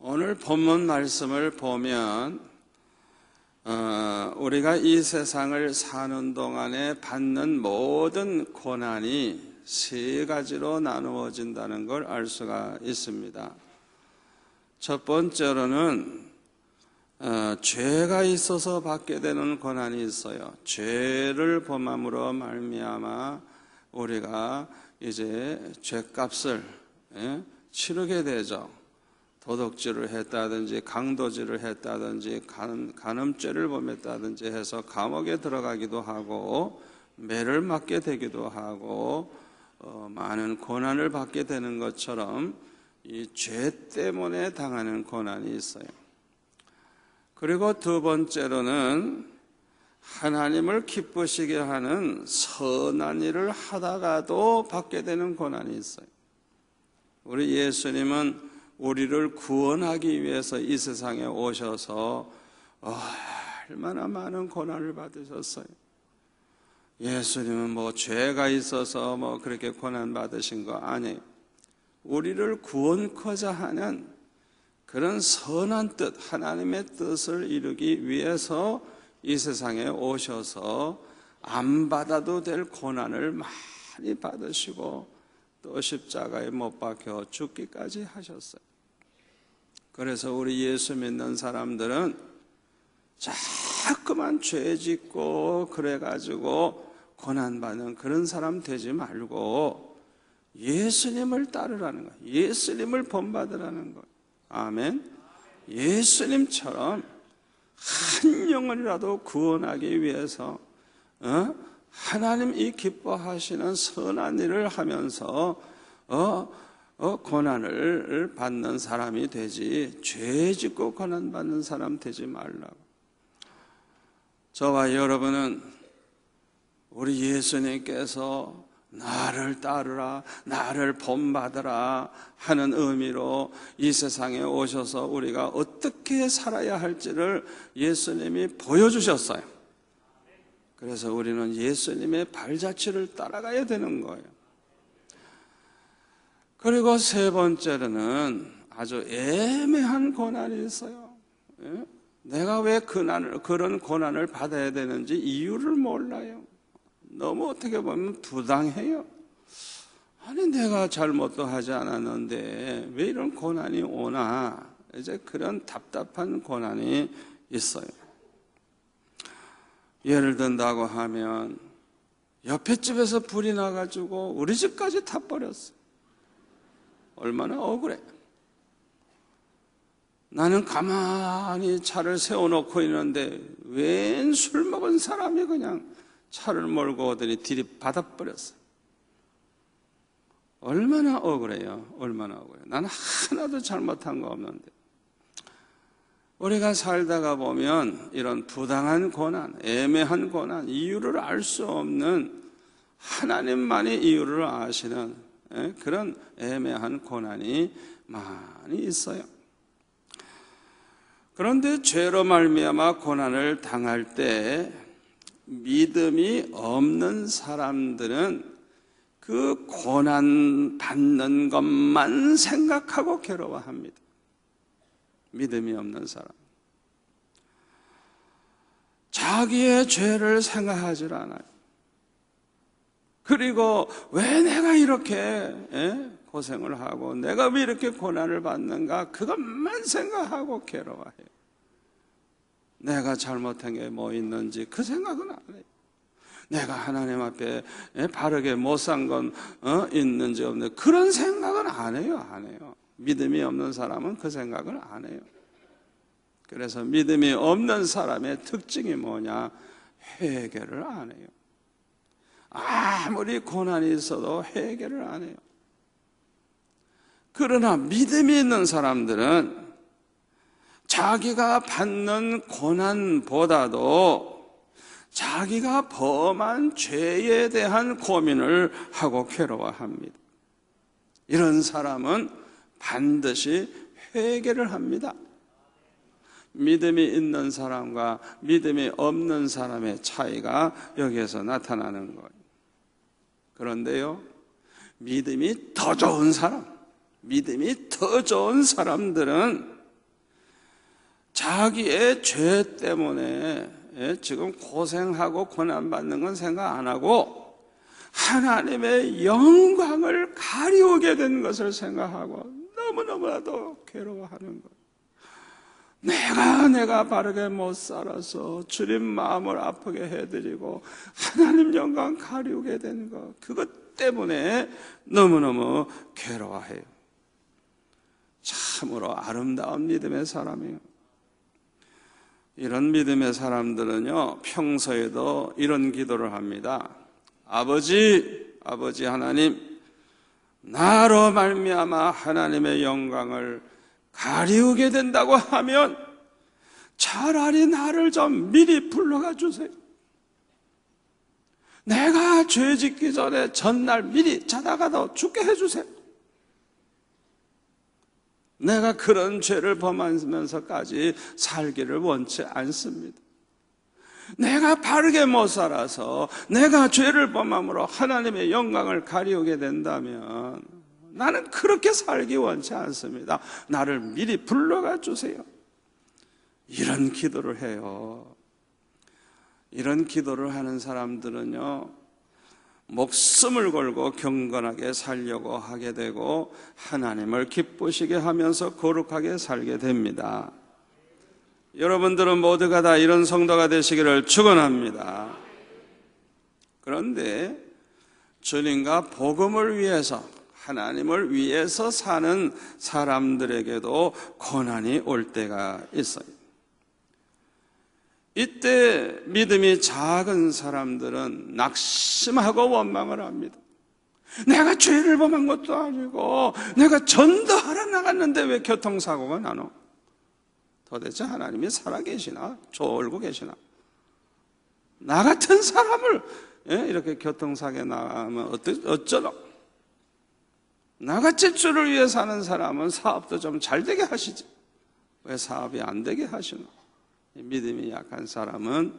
오늘 본문 말씀을 보면 우리가 이 세상을 사는 동안에 받는 모든 고난이 세 가지로 나누어진다는 걸 알 수가 있습니다. 첫 번째로는 죄가 있어서 받게 되는 고난이 있어요. 죄를 범함으로 말미암아 우리가 이제 죄값을 치르게 되죠. 도둑질을 했다든지 강도질을 했다든지 간음죄를 범했다든지 해서 감옥에 들어가기도 하고 매를 맞게 되기도 하고 많은 고난을 받게 되는 것처럼 이 죄 때문에 당하는 고난이 있어요. 그리고 두 번째로는 하나님을 기쁘시게 하는 선한 일을 하다가도 받게 되는 고난이 있어요. 우리 예수님은 우리를 구원하기 위해서 이 세상에 오셔서 얼마나 많은 고난을 받으셨어요. 예수님은 죄가 있어서 그렇게 고난 받으신 거 아니에요. 우리를 구원코자 하는 그런 선한 뜻, 하나님의 뜻을 이루기 위해서 이 세상에 오셔서 안 받아도 될 고난을 많이 받으시고 또 십자가에 못 박혀 죽기까지 하셨어요. 그래서 우리 예수 믿는 사람들은 자꾸만 죄 짓고 그래가지고 고난받는 그런 사람 되지 말고 예수님을 따르라는 거예요. 예수님을 본받으라는 거예요. 아멘. 예수님처럼 한 영혼이라도 구원하기 위해서 하나님 이 기뻐하시는 선한 일을 하면서 고난을 받는 사람이 되지 죄 짓고 고난받는 사람 되지 말라고. 저와 여러분은 우리 예수님께서 나를 따르라, 나를 본받으라 하는 의미로 이 세상에 오셔서 우리가 어떻게 살아야 할지를 예수님이 보여주셨어요. 그래서 우리는 예수님의 발자취를 따라가야 되는 거예요. 그리고 세 번째로는 아주 애매한 고난이 있어요. 내가 왜 그런 고난을 받아야 되는지 이유를 몰라요. 너무 어떻게 보면 부당해요. 아니 내가 잘못도 하지 않았는데 왜 이런 고난이 오나, 이제 그런 답답한 고난이 있어요. 예를 든다고 하면 옆에 집에서 불이 나가지고 우리 집까지 타버렸어요. 얼마나 억울해. 나는 가만히 차를 세워놓고 있는데 웬 술 먹은 사람이 그냥 차를 몰고 오더니 들이받아버렸어요. 얼마나 억울해요. 얼마나 억울해요. 나는 하나도 잘못한 거 없는데. 우리가 살다가 보면 이런 부당한 고난, 애매한 고난, 이유를 알 수 없는 하나님만이 이유를 아시는 그런 애매한 고난이 많이 있어요. 그런데 죄로 말미암아 고난을 당할 때 믿음이 없는 사람들은 그 고난 받는 것만 생각하고 괴로워합니다. 믿음이 없는 사람, 자기의 죄를 생각하지 않아요. 그리고 왜 내가 이렇게 고생을 하고 내가 왜 이렇게 고난을 받는가, 그것만 생각하고 괴로워해요. 내가 잘못한 게 뭐 있는지 그 생각은 안 해요. 내가 하나님 앞에 바르게 못 산 건 있는지 없는지 그런 생각은 안 해요. 안 해요. 믿음이 없는 사람은 그 생각을 안 해요. 그래서 믿음이 없는 사람의 특징이 뭐냐? 회개를 안 해요. 아무리 고난이 있어도 회개를 안 해요. 그러나 믿음이 있는 사람들은 자기가 받는 고난보다도 자기가 범한 죄에 대한 고민을 하고 괴로워합니다. 이런 사람은 반드시 회개를 합니다. 믿음이 있는 사람과 믿음이 없는 사람의 차이가 여기에서 나타나는 거예요. 그런데요, 믿음이 더 좋은 사람들은 자기의 죄 때문에 지금 고생하고 고난받는 건 생각 안 하고 하나님의 영광을 가리우게 된 것을 생각하고 너무너무나도 괴로워하는 것. 내가 바르게 못 살아서 주님 마음을 아프게 해드리고 하나님 영광 가리우게 된 것, 그것 때문에 너무너무 괴로워해요. 참으로 아름다운 믿음의 사람이에요. 이런 믿음의 사람들은요, 평소에도 이런 기도를 합니다. 아버지 하나님, 나로 말미암아 하나님의 영광을 가리우게 된다고 하면 차라리 나를 좀 미리 불러가 주세요. 내가 죄 짓기 전에 전날 미리 자다가도 죽게 해주세요. 내가 그런 죄를 범하면서까지 살기를 원치 않습니다. 내가 바르게 못 살아서 내가 죄를 범함으로 하나님의 영광을 가리우게 된다면 나는 그렇게 살기 원치 않습니다. 나를 미리 불러가 주세요. 이런 기도를 해요. 이런 기도를 하는 사람들은요, 목숨을 걸고 경건하게 살려고 하게 되고 하나님을 기쁘시게 하면서 거룩하게 살게 됩니다. 여러분들은 모두가 다 이런 성도가 되시기를 축원합니다. 그런데 주님과 복음을 위해서, 하나님을 위해서 사는 사람들에게도 고난이 올 때가 있어요. 이때 믿음이 작은 사람들은 낙심하고 원망을 합니다. 내가 죄를 범한 것도 아니고 내가 전도하러 나갔는데 왜 교통사고가 나노? 도대체 하나님이 살아계시나? 졸고 계시나? 나 같은 사람을 이렇게 교통사고에 나가면 어쩌노? 나같이 주를 위해 사는 사람은 사업도 좀 잘 되게 하시지, 왜 사업이 안 되게 하시노? 믿음이 약한 사람은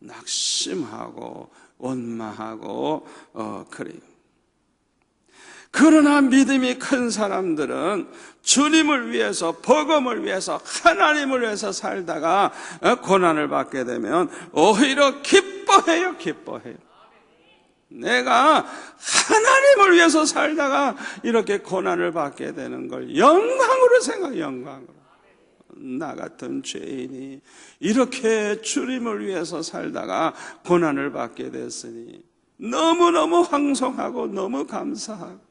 낙심하고 원망하고 그래요. 그러나 믿음이 큰 사람들은 주님을 위해서, 복음을 위해서, 하나님을 위해서 살다가 고난을 받게 되면 오히려 기뻐해요. 내가 하나님을 위해서 살다가 이렇게 고난을 받게 되는 걸 영광으로 생각해요. 영광으로. 나 같은 죄인이 이렇게 주님을 위해서 살다가 고난을 받게 됐으니 너무너무 황송하고 너무 감사하고,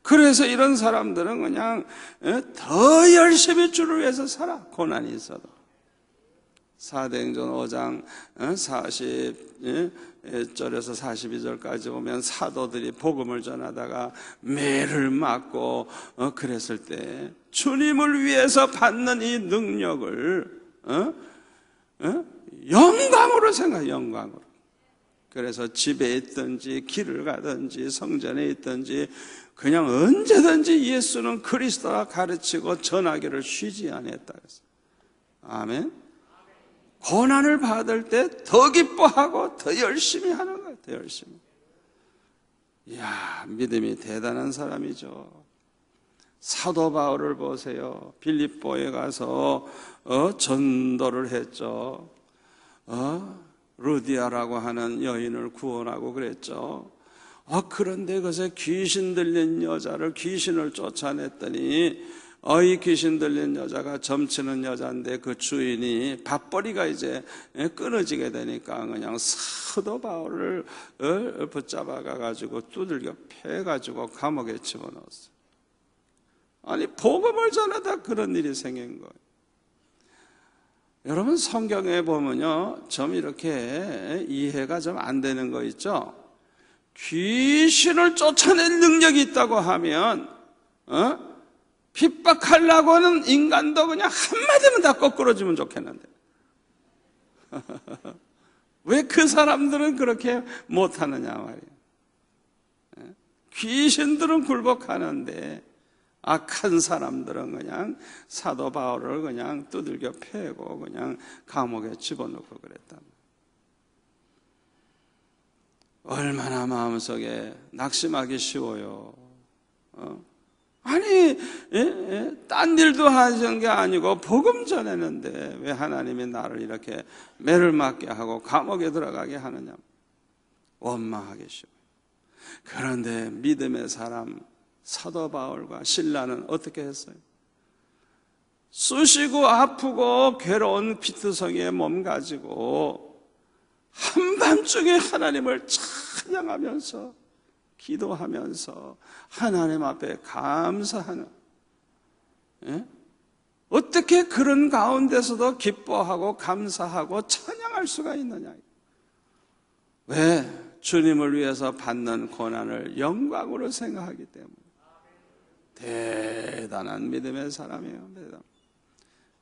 그래서 이런 사람들은 그냥 더 열심히 주를 위해서 살아. 고난이 있어도. 사도행전 5장 40절에서 42절까지 보면 사도들이 복음을 전하다가 매를 맞고 그랬을 때 주님을 위해서 받는 이 능력을 영광으로 생각해요. 영광으로. 그래서 집에 있든지 길을 가든지 성전에 있든지 그냥 언제든지 예수는 그리스도라 가르치고 전하기를 쉬지 않았다. 아멘. 고난을 받을 때 더 기뻐하고 더 열심히 하는 거예요. 더 열심히. 이야, 믿음이 대단한 사람이죠. 사도 바울을 보세요. 빌립보에 가서 전도를 했죠. 루디아라고 하는 여인을 구원하고 그랬죠. 그런데 그것에 귀신 들린 여자를, 귀신을 쫓아냈더니 이 귀신 들린 여자가 점치는 여자인데 그 주인이 밥벌이가 이제 끊어지게 되니까 그냥 사도 바울을 붙잡아 가지고 두들겨 패 가지고 감옥에 집어넣었어요. 아니, 복음을 전하다 그런 일이 생긴 거예요. 여러분, 성경에 보면요, 좀 이렇게 이해가 좀 안 되는 거 있죠? 귀신을 쫓아낼 능력이 있다고 하면 핍박하려고 하는 인간도 그냥 한마디면 다 거꾸로지면 좋겠는데 왜 그 사람들은 그렇게 못하느냐 말이에요. 귀신들은 굴복하는데 악한 사람들은 그냥 사도 바울을 그냥 두들겨 패고 그냥 감옥에 집어넣고 그랬다. 얼마나 마음속에 낙심하기 쉬워요. 아니, 딴 일도 하시는 게 아니고 복음 전했는데 왜 하나님이 나를 이렇게 매를 맞게 하고 감옥에 들어가게 하느냐, 원망하게 쉬워요. 그런데 믿음의 사람 사도 바울과 실라는 어떻게 했어요? 쑤시고 아프고 괴로운 피투성이의 몸 가지고 한밤중에 하나님을 찬양하면서 기도하면서 하나님 앞에 감사하는, 어떻게 그런 가운데서도 기뻐하고 감사하고 찬양할 수가 있느냐? 왜? 주님을 위해서 받는 고난을 영광으로 생각하기 때문에. 대단한 믿음의 사람이에요.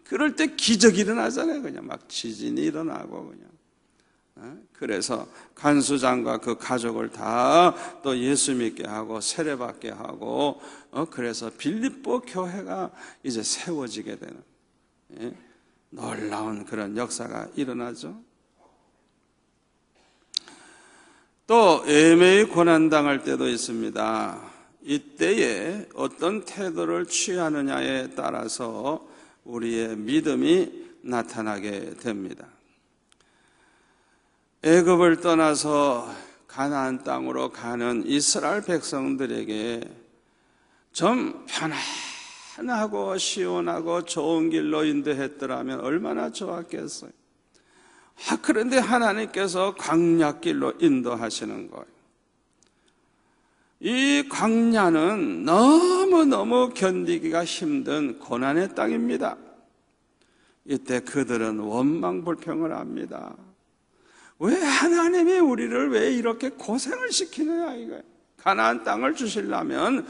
그럴 때 기적이 일어나잖아요. 그냥 막 지진이 일어나고 그냥. 그래서 간수장과 그 가족을 다 또 예수 믿게 하고 세례받게 하고, 그래서 빌립보 교회가 이제 세워지게 되는 놀라운 그런 역사가 일어나죠. 또 애매히 고난당할 때도 있습니다. 이때에 어떤 태도를 취하느냐에 따라서 우리의 믿음이 나타나게 됩니다. 애굽을 떠나서 가나안 땅으로 가는 이스라엘 백성들에게 좀 편안하고 시원하고 좋은 길로 인도했더라면 얼마나 좋았겠어요. 그런데 하나님께서 광야길로 인도하시는 거예요. 이 광야는 너무너무 견디기가 힘든 고난의 땅입니다. 이때 그들은 원망불평을 합니다. 왜 하나님이 우리를 왜 이렇게 고생을 시키느냐 이거예요. 가나안 땅을 주시려면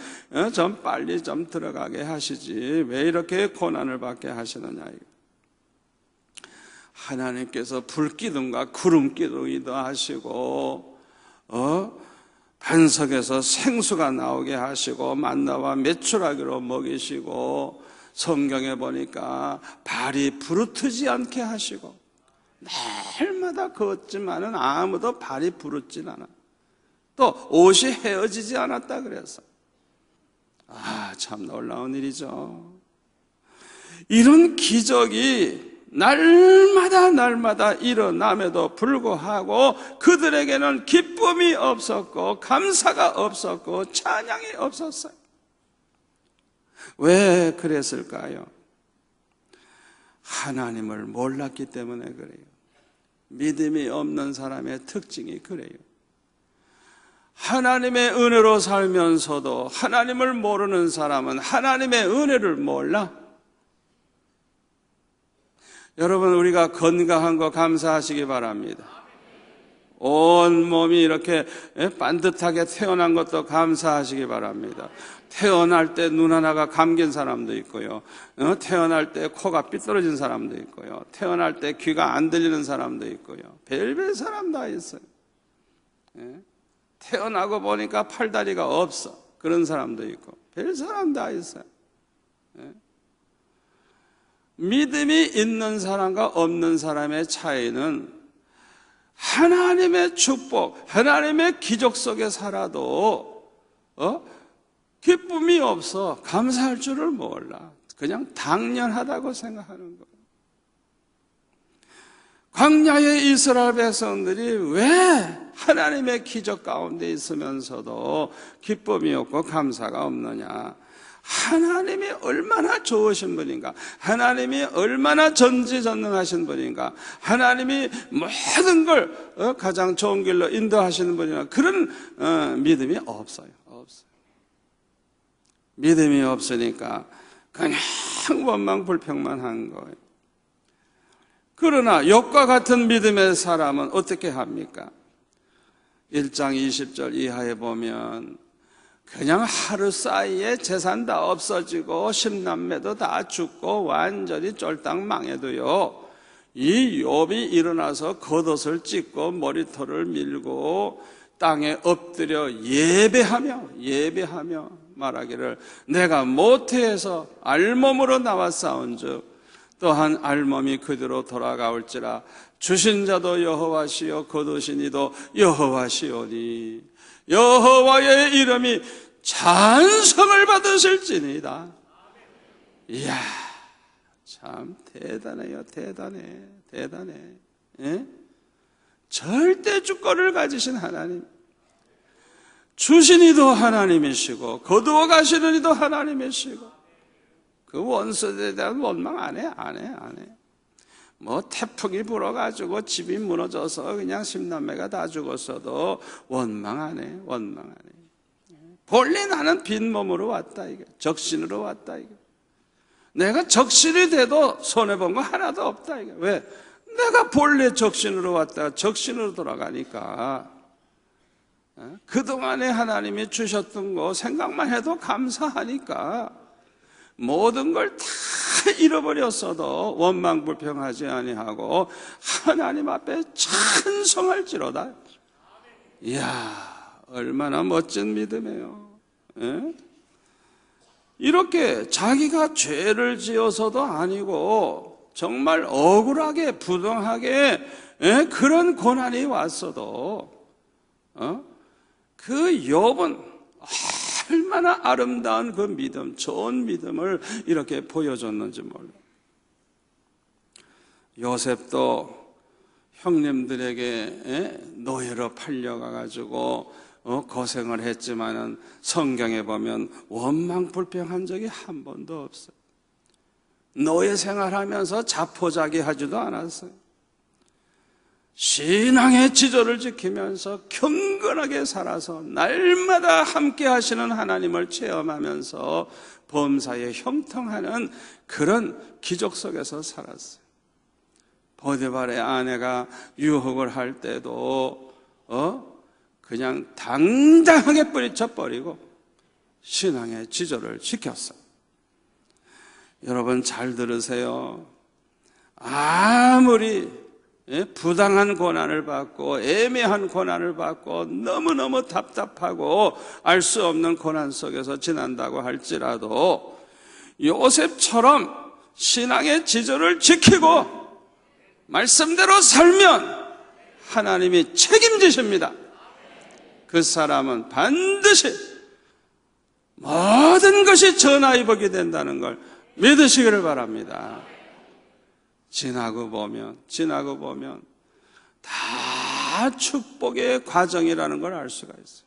좀 빨리 좀 들어가게 하시지 왜 이렇게 고난을 받게 하시느냐 이거예요. 하나님께서 불기둥과 구름기둥이도 하시고 반석에서 생수가 나오게 하시고 만나와 메추라기로 먹이시고, 성경에 보니까 발이 부르트지 않게 하시고, 날마다 걷지만은 아무도 발이 부르진 않아. 또 옷이 헤어지지 않았다 그래서 참 놀라운 일이죠. 이런 기적이 날마다 일어남에도 불구하고 그들에게는 기쁨이 없었고 감사가 없었고 찬양이 없었어요. 왜 그랬을까요? 하나님을 몰랐기 때문에 그래요. 믿음이 없는 사람의 특징이 그래요. 하나님의 은혜로 살면서도 하나님을 모르는 사람은 하나님의 은혜를 몰라. 여러분, 우리가 건강한 거 감사하시기 바랍니다. 온 몸이 이렇게 반듯하게 태어난 것도 감사하시기 바랍니다. 태어날 때 눈 하나가 감긴 사람도 있고요, 태어날 때 코가 삐뚤어진 사람도 있고요, 태어날 때 귀가 안 들리는 사람도 있고요, 별별 사람 다 있어요. 태어나고 보니까 팔다리가 없어, 그런 사람도 있고 별 사람 다 있어요. 믿음이 있는 사람과 없는 사람의 차이는 하나님의 축복, 하나님의 기적 속에 살아도 기쁨이 없어 감사할 줄을 몰라. 그냥 당연하다고 생각하는 거예요. 광야의 이스라엘 백성들이 왜 하나님의 기적 가운데 있으면서도 기쁨이 없고 감사가 없느냐? 하나님이 얼마나 좋으신 분인가, 하나님이 얼마나 전지전능하신 분인가, 하나님이 모든 걸 가장 좋은 길로 인도하시는 분이나 그런 믿음이 없어요. 믿음이 없으니까 그냥 원망불평만 한 거예요. 그러나 욥과 같은 믿음의 사람은 어떻게 합니까? 1장 20절 이하에 보면 그냥 하루 사이에 재산 다 없어지고 10남매도 다 죽고 완전히 쫄딱 망해도요, 이 욥이 일어나서 겉옷을 찢고 머리털을 밀고 땅에 엎드려 예배하며 말하기를 내가 모태에서 알몸으로 나와 싸운즉 또한 알몸이 그대로 돌아가올지라 주신 자도 여호와시요 거두신 이도 여호와시오니 여호와의 이름이 찬송을 받으실지니이다. 이야, 참 대단해요. 대단해. 예? 절대 주권을 가지신 하나님, 주신 이도 하나님이시고 거두어 가시는 이도 하나님이시고, 그 원수에 대한 원망 안 해. 뭐 태풍이 불어가지고 집이 무너져서 그냥 10남매가 다 죽었어도 원망 안 해. 본래 나는 빈몸으로 왔다, 이게 적신으로 왔다, 이게 내가 적신이 돼도 손해본 거 하나도 없다, 이게 왜? 내가 본래 적신으로 왔다가 적신으로 돌아가니까 그동안에 하나님이 주셨던 거 생각만 해도 감사하니까 모든 걸 다 잃어버렸어도 원망불평하지 아니하고 하나님 앞에 찬송할지로다. 이야, 얼마나 멋진 믿음이에요. 예? 이렇게 자기가 죄를 지어서도 아니고 정말 억울하게 부당하게 그런 고난이 왔어도 그 욥은 얼마나 아름다운 그 믿음, 좋은 믿음을 이렇게 보여줬는지 몰라요. 요셉도 형님들에게 노예로 팔려가가지고 고생을 했지만은 성경에 보면 원망불평한 적이 한 번도 없어요. 노예 생활하면서 자포자기하지도 않았어요. 신앙의 지조를 지키면서 경건하게 살아서 날마다 함께 하시는 하나님을 체험하면서 범사에 형통하는 그런 기적 속에서 살았어요. 보디발의 아내가 유혹을 할 때도 그냥 당당하게 뿌리쳐 버리고 신앙의 지조를 지켰어요. 여러분 잘 들으세요. 아무리 부당한 고난을 받고 애매한 고난을 받고 너무너무 답답하고 알 수 없는 고난 속에서 지난다고 할지라도 요셉처럼 신앙의 지조를 지키고 말씀대로 살면 하나님이 책임지십니다. 그 사람은 반드시 모든 것이 전화위복이 된다는 걸 믿으시기를 바랍니다. 지나고 보면 다 축복의 과정이라는 걸 알 수가 있어요.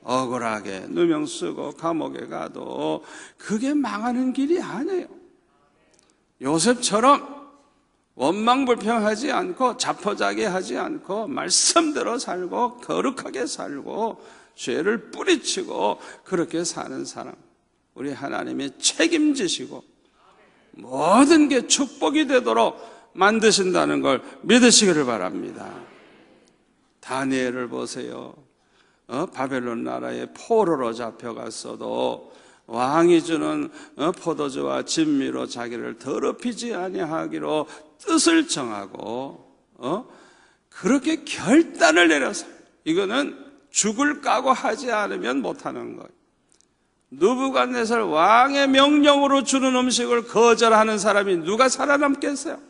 억울하게 누명 쓰고 감옥에 가도 그게 망하는 길이 아니에요. 요셉처럼 원망불평하지 않고 자포자기하지 않고 말씀대로 살고 거룩하게 살고 죄를 뿌리치고 그렇게 사는 사람, 우리 하나님이 책임지시고 모든 게 축복이 되도록 만드신다는 걸 믿으시기를 바랍니다. 다니엘을 보세요. 바벨론 나라에 포로로 잡혀갔어도 왕이 주는 포도주와 진미로 자기를 더럽히지 아니하기로 뜻을 정하고 그렇게 결단을 내려서, 이거는 죽을 각오하지 않으면 못하는 거예요. 느부갓네살 왕의 명령으로 주는 음식을 거절하는 사람이 누가 살아남겠어요?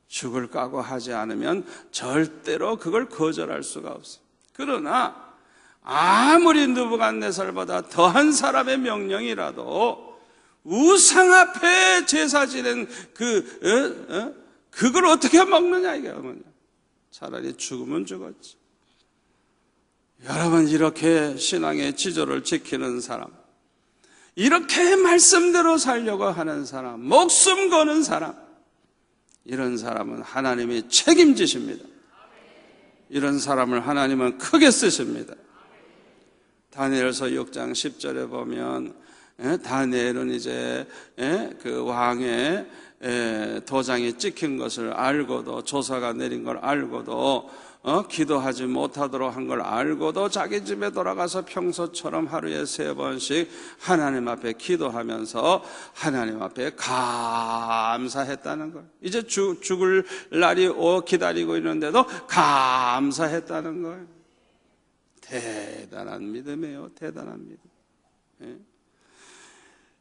죽을 각오하지 않으면 절대로 그걸 거절할 수가 없어요. 그러나 아무리 느부갓네살보다 더한 사람의 명령이라도 우상 앞에 제사 지낸 그걸 어떻게 먹느냐, 이게 어머냐. 차라리 죽으면 죽었지. 여러분, 이렇게 신앙의 지조를 지키는 사람, 이렇게 말씀대로 살려고 하는 사람, 목숨 거는 사람, 이런 사람은 하나님이 책임지십니다. 이런 사람을 하나님은 크게 쓰십니다. 다니엘서 6장 10절에 보면 다니엘은 이제 그 왕의 도장이 찍힌 것을 알고도, 조사가 내린 걸 알고도 기도하지 못하도록 한 걸 알고도 자기 집에 돌아가서 평소처럼 하루에 3번씩 하나님 앞에 기도하면서 하나님 앞에 감사했다는 걸. 이제 죽을 날이 기다리고 있는데도 감사했다는 걸. 대단한 믿음이에요. 대단한 믿음.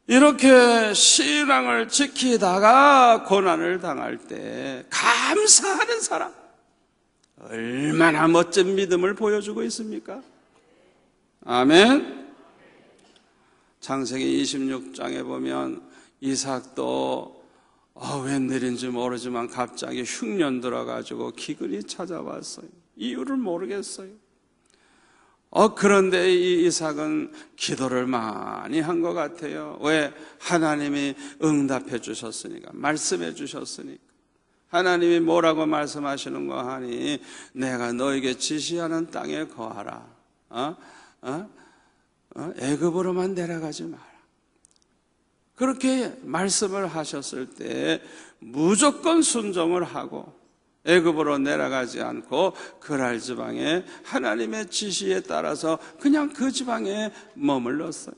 이렇게 신앙을 지키다가 고난을 당할 때 감사하는 사람, 얼마나 멋진 믿음을 보여주고 있습니까? 아멘. 창세기 26장에 보면 이삭도 웬일인지 모르지만 갑자기 흉년 들어가지고 기근이 찾아왔어요. 이유를 모르겠어요. 그런데 이 이삭은 기도를 많이 한 것 같아요. 왜? 하나님이 응답해 주셨으니까, 말씀해 주셨으니까. 하나님이 뭐라고 말씀하시는 거 하니, 내가 너에게 지시하는 땅에 거하라. 애굽으로만 내려가지 마라. 그렇게 말씀을 하셨을 때 무조건 순종을 하고 애굽으로 내려가지 않고 그랄 지방에 하나님의 지시에 따라서 그냥 그 지방에 머물렀어요.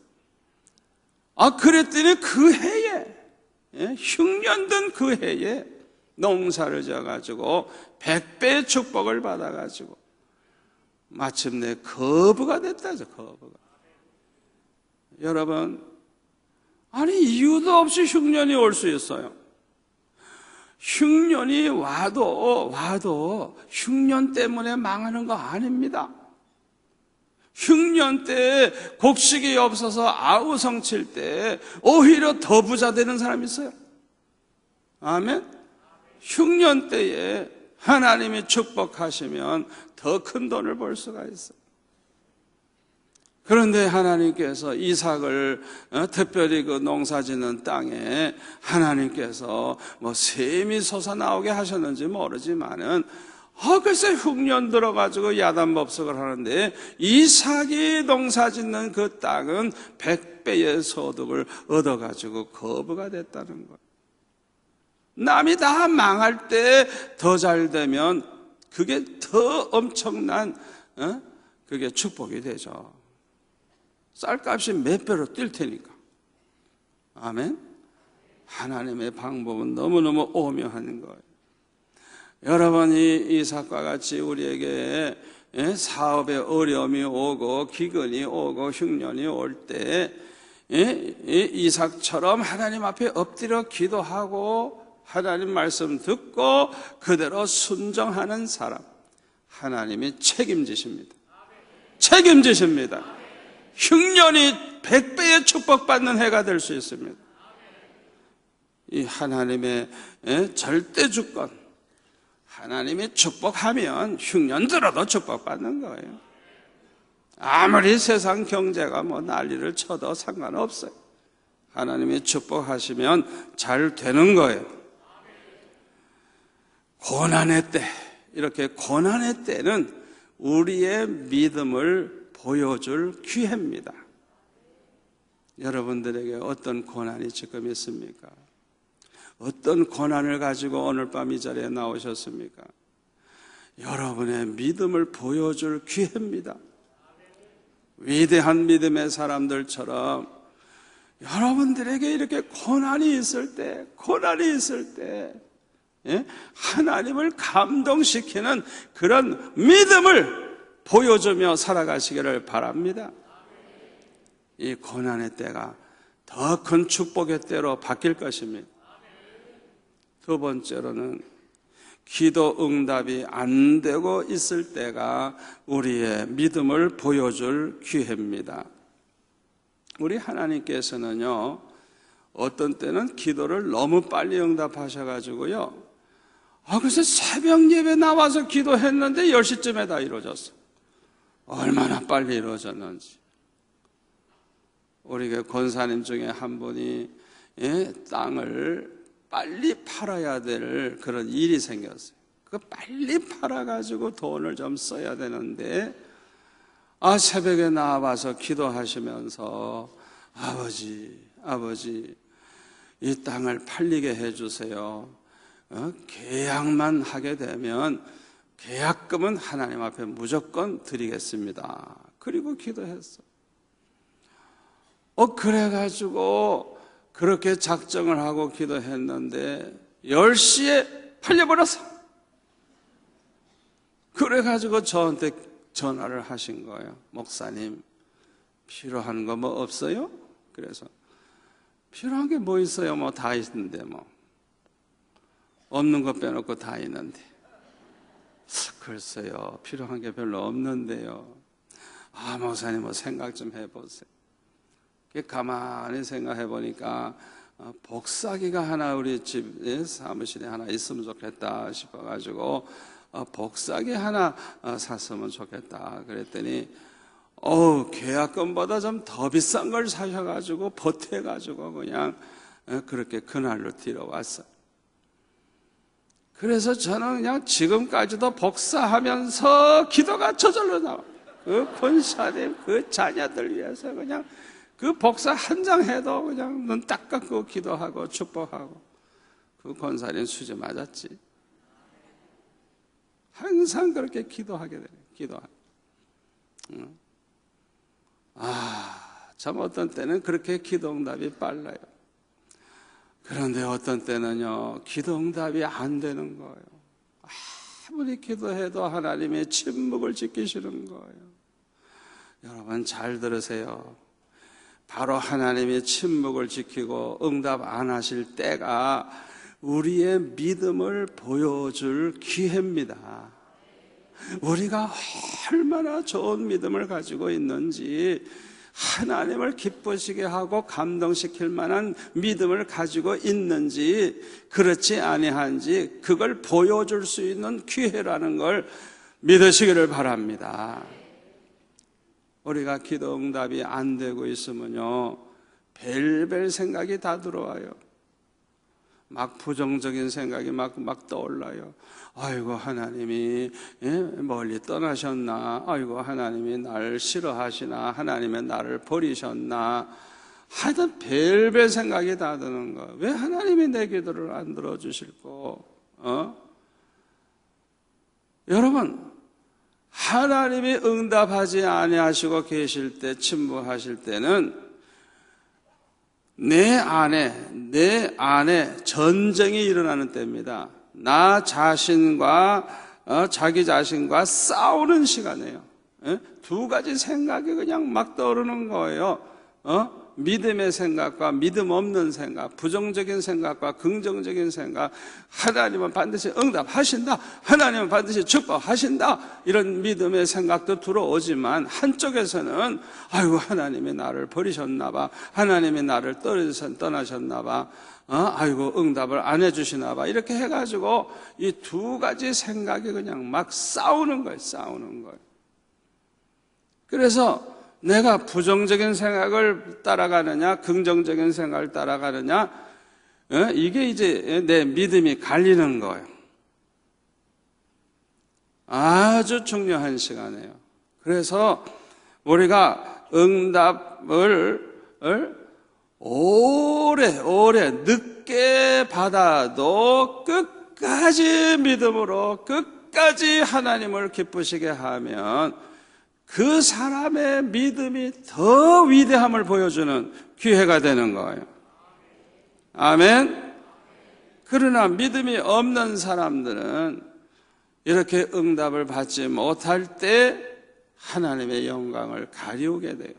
그랬더니 그 해에, 흉년든 그 해에 농사를 지어가지고 100배의 축복을 받아가지고 마침내 거부가 됐다죠. 거부가. 여러분, 아니 이유도 없이 흉년이 올 수 있어요. 흉년이 와도 흉년 때문에 망하는 거 아닙니다. 흉년 때 곡식이 없어서 아우성칠 때 오히려 더 부자 되는 사람이 있어요. 아멘. 흉년 때에 하나님이 축복하시면 더 큰 돈을 벌 수가 있어요. 그런데 하나님께서 이삭을 특별히 그 농사짓는 땅에 하나님께서 샘이 솟아나오게 하셨는지 모르지만은 글쎄 흉년 들어가지고 야단법석을 하는데 이삭이 농사짓는 그 땅은 100배의 소득을 얻어가지고 거부가 됐다는 거예요. 남이 다 망할 때 더 잘 되면 그게 더 엄청난 그게 축복이 되죠. 쌀값이 몇 배로 뛸 테니까. 아멘. 하나님의 방법은 너무너무 오묘한 거예요. 여러분이 이삭과 같이 우리에게 사업에 어려움이 오고 기근이 오고 흉년이 올 때 이삭처럼 하나님 앞에 엎드려 기도하고 하나님 말씀 듣고 그대로 순종하는 사람, 하나님이 책임지십니다. 책임지십니다. 흉년이 100배의 축복받는 해가 될 수 있습니다. 이 하나님의 절대 주권, 하나님이 축복하면 흉년 들어도 축복받는 거예요. 아무리 세상 경제가 난리를 쳐도 상관없어요. 하나님이 축복하시면 잘 되는 거예요. 고난의 때, 이렇게 고난의 때는 우리의 믿음을 보여줄 기회입니다. 여러분들에게 어떤 고난이 지금 있습니까? 어떤 고난을 가지고 오늘 밤 이 자리에 나오셨습니까? 여러분의 믿음을 보여줄 기회입니다. 위대한 믿음의 사람들처럼 여러분들에게 이렇게 고난이 있을 때 하나님을 감동시키는 그런 믿음을 보여주며 살아가시기를 바랍니다. 이 고난의 때가 더 큰 축복의 때로 바뀔 것입니다. 두 번째로는 기도 응답이 안 되고 있을 때가 우리의 믿음을 보여줄 기회입니다. 우리 하나님께서는요, 어떤 때는 기도를 너무 빨리 응답하셔가지고요, 글쎄 새벽 예배 나와서 기도했는데 10시쯤에 다 이루어졌어. 얼마나 빨리 이루어졌는지. 우리 권사님 중에 한 분이 땅을 빨리 팔아야 될 그런 일이 생겼어요. 그 빨리 팔아가지고 돈을 좀 써야 되는데, 새벽에 나와서 기도하시면서 아버지 이 땅을 팔리게 해주세요. 계약만 하게 되면 계약금은 하나님 앞에 무조건 드리겠습니다. 그리고 기도했어. 그래가지고 그렇게 작정을 하고 기도했는데 10시에 팔려버렸어. 그래가지고 저한테 전화를 하신 거예요. 목사님, 필요한 거 뭐 없어요? 그래서 필요한 게 뭐 있어요? 다 있는데 없는 거 빼놓고 다 있는데. 글쎄요, 필요한 게 별로 없는데요. 목사님 생각 좀 해보세요. 가만히 생각해 보니까 복사기가 하나 우리 집 사무실에 하나 있으면 좋겠다 싶어가지고 복사기 하나 샀으면 좋겠다 그랬더니 계약금보다 좀 더 비싼 걸 사셔가지고 보태가지고 그냥 그렇게 그날로 들어왔어요. 그래서 저는 그냥 지금까지도 복사하면서 기도가 저절로 나와요. 그 권사님, 그 자녀들 위해서 그냥 그 복사 한 장 해도 그냥 눈 딱 감고 기도하고 축복하고. 그 권사님 수지 맞았지. 항상 그렇게 기도하게 돼요. 기도하고. 참 어떤 때는 그렇게 기도응답이 빨라요. 그런데 어떤 때는요, 기도응답이 안 되는 거예요. 아무리 기도해도 하나님의 침묵을 지키시는 거예요. 여러분 잘 들으세요. 바로 하나님의 침묵을 지키고 응답 안 하실 때가 우리의 믿음을 보여줄 기회입니다. 우리가 얼마나 좋은 믿음을 가지고 있는지, 하나님을 기쁘시게 하고 감동시킬 만한 믿음을 가지고 있는지 그렇지 아니한지 그걸 보여줄 수 있는 기회라는 걸 믿으시기를 바랍니다. 우리가 기도 응답이 안 되고 있으면요, 별별 생각이 다 들어와요. 막 부정적인 생각이 막 떠올라요. 아이고 하나님이 멀리 떠나셨나, 아이고 하나님이 나를 싫어하시나, 하나님이 나를 버리셨나, 하여튼 별별 생각이 다 드는 거예요. 왜 하나님이 내 기도를 안 들어주실까? 여러분, 하나님이 응답하지 아니하시고 계실 때, 침묵하실 때는 내 안에 전쟁이 일어나는 때입니다. 나 자신과 자기 자신과 싸우는 시간이에요. 두 가지 생각이 그냥 막 떠오르는 거예요. 믿음의 생각과 믿음 없는 생각, 부정적인 생각과 긍정적인 생각. 하나님은 반드시 응답하신다, 하나님은 반드시 축복하신다, 이런 믿음의 생각도 들어오지만 한쪽에서는 아이고 하나님이 나를 버리셨나 봐, 하나님이 나를 떠나셨나 봐, 아이고 응답을 안 해주시나 봐, 이렇게 해가지고 이 두 가지 생각이 그냥 막 싸우는 거예요. 그래서 내가 부정적인 생각을 따라가느냐, 긍정적인 생각을 따라가느냐, 이게 이제 내 믿음이 갈리는 거예요. 아주 중요한 시간이에요. 그래서 우리가 응답을 오래 늦게 받아도 끝까지 믿음으로 끝까지 하나님을 기쁘시게 하면 그 사람의 믿음이 더 위대함을 보여주는 기회가 되는 거예요. 아멘. 그러나 믿음이 없는 사람들은 이렇게 응답을 받지 못할 때 하나님의 영광을 가리우게 돼요.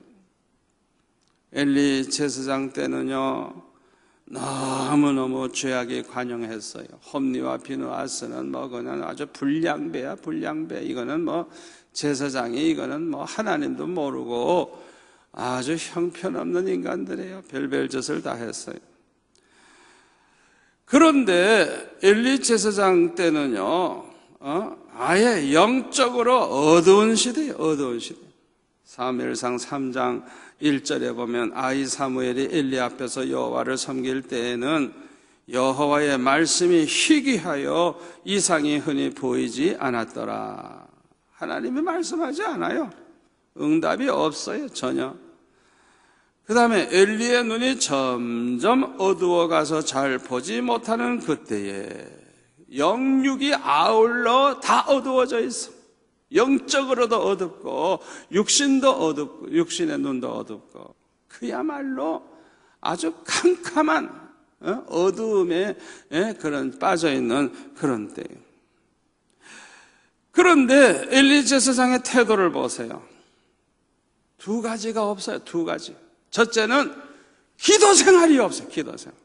엘리 제사장 때는요, 너무너무 죄악이 관영했어요. 홈리와 비누아스는 그냥 아주 불량배야, 불량배. 이거는 제사장이, 이거는 하나님도 모르고 아주 형편없는 인간들이에요. 별별 짓을 다 했어요. 그런데 엘리 제사장 때는요, 아예 영적으로 어두운 시대예요. 어두운 시대. 사무엘상 3장 1절에 보면 아이 사무엘이 엘리 앞에서 여호와를 섬길 때에는 여호와의 말씀이 희귀하여 이상이 흔히 보이지 않았더라. 하나님이 말씀하지 않아요. 응답이 없어요, 전혀. 그 다음에 엘리의 눈이 점점 어두워가서 잘 보지 못하는 그때에 영육이 아울러 다 어두워져 있어. 영적으로도 어둡고 육신도 어둡고 육신의 눈도 어둡고 그야말로 아주 캄캄한 어두움에 그런 빠져있는 그런 때예요. 그런데 엘리 제사장의 태도를 보세요. 두 가지가 없어요. 두 가지. 첫째는 기도 생활이 없어요. 기도 생활.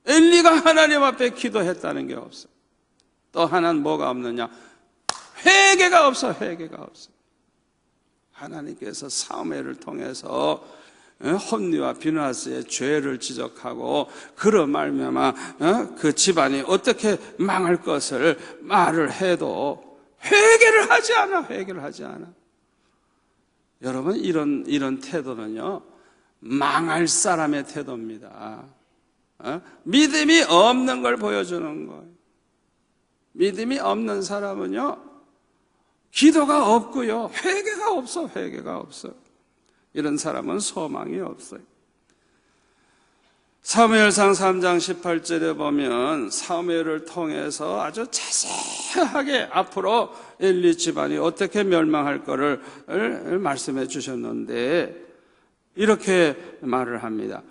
엘리가 하나님 앞에 기도했다는 게 없어요. 또 하나는 뭐가 없느냐? 회개가 없어. 회개가 없어. 하나님께서 사무엘을 통해서 홈리와 비느하스의 죄를 지적하고 그로 말미암아 그 집안이 어떻게 망할 것을 말을 해도 회개를 하지 않아. 여러분, 이런 태도는요, 망할 사람의 태도입니다. 믿음이 없는 걸 보여주는 거예요. 믿음이 없는 사람은요, 기도가 없고요, 회개가 없어. 이런 사람은 소망이 없어요. 사무엘상 3장 18절에 보면 사무엘을 통해서 아주 자세하게 앞으로 엘리 집안이 어떻게 멸망할 것을 말씀해 주셨는데 이렇게 말을 합니다.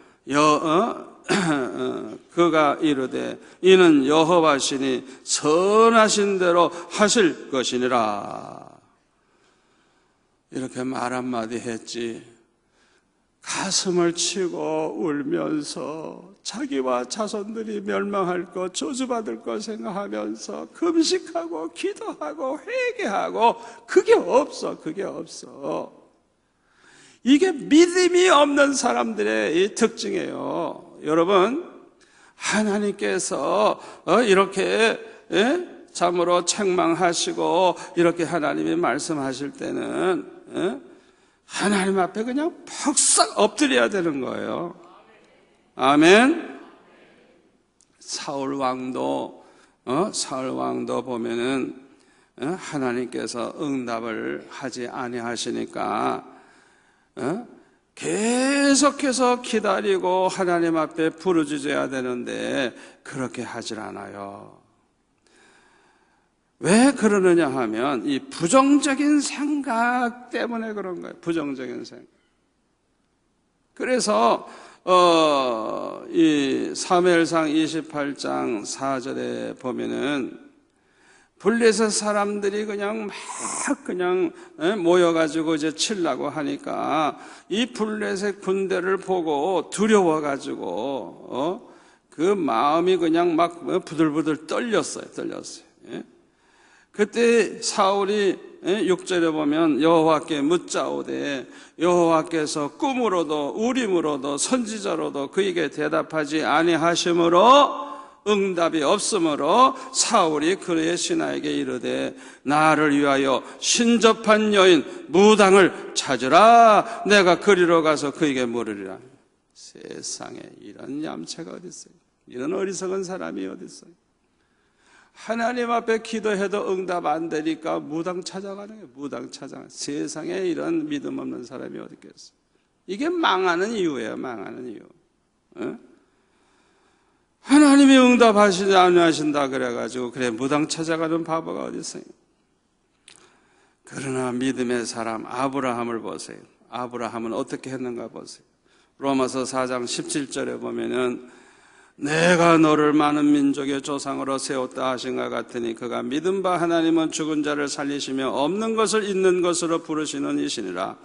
그가 이르되 이는 여호와시니 선하신 대로 하실 것이니라. 이렇게 말 한마디 했지. 가슴을 치고 울면서 자기와 자손들이 멸망할 것, 저주받을 것 생각하면서 금식하고 기도하고 회개하고 그게 없어. 이게 믿음이 없는 사람들의 이 특징이에요. 여러분, 하나님께서 이렇게 참으로 책망하시고 이렇게 하나님이 말씀하실 때는 하나님 앞에 그냥 퍽싹 엎드려야 되는 거예요. 아멘. 사울 왕도 보면은 하나님께서 응답을 하지 아니하시니까 계속해서 기다리고 하나님 앞에 부르짖어야 되는데 그렇게 하질 않아요. 왜 그러느냐 하면 이 부정적인 생각 때문에 그런 거예요. 부정적인 생각. 그래서 이 사무엘상 28장 4절에 보면은 블레셋 사람들이 그냥 모여가지고 이제 치려고 하니까 이 블레셋 군대를 보고 두려워가지고 그 마음이 그냥 막 부들부들 떨렸어요. 그때 사울이 6절에 보면 여호와께 묻자오되 여호와께서 꿈으로도 우림으로도 선지자로도 그에게 대답하지 아니하심으로 응답이 없으므로 사울이 그의 신하에게 이르되 나를 위하여 신접한 여인 무당을 찾으라. 내가 그리로 가서 그에게 물으리라. 세상에 이런 얌체가 어디 있어요? 이런 어리석은 사람이 어디 있어요? 하나님 앞에 기도해도 응답 안 되니까 무당 찾아가는 거예요. 무당 찾아가는. 세상에 이런 믿음 없는 사람이 어디 있겠어요? 이게 망하는 이유예요. 망하는 이유. 하나님이 응답하시지 않으신다 그래가지고 그래 무당 찾아가는 바보가 어디 있어요? 그러나 믿음의 사람 아브라함을 보세요. 아브라함은 어떻게 했는가 보세요. 로마서 4장 17절에 보면은 내가 너를 많은 민족의 조상으로 세웠다 하신 것 같으니 그가 믿은 바 하나님은 죽은 자를 살리시며 없는 것을 있는 것으로 부르시는 이시니라.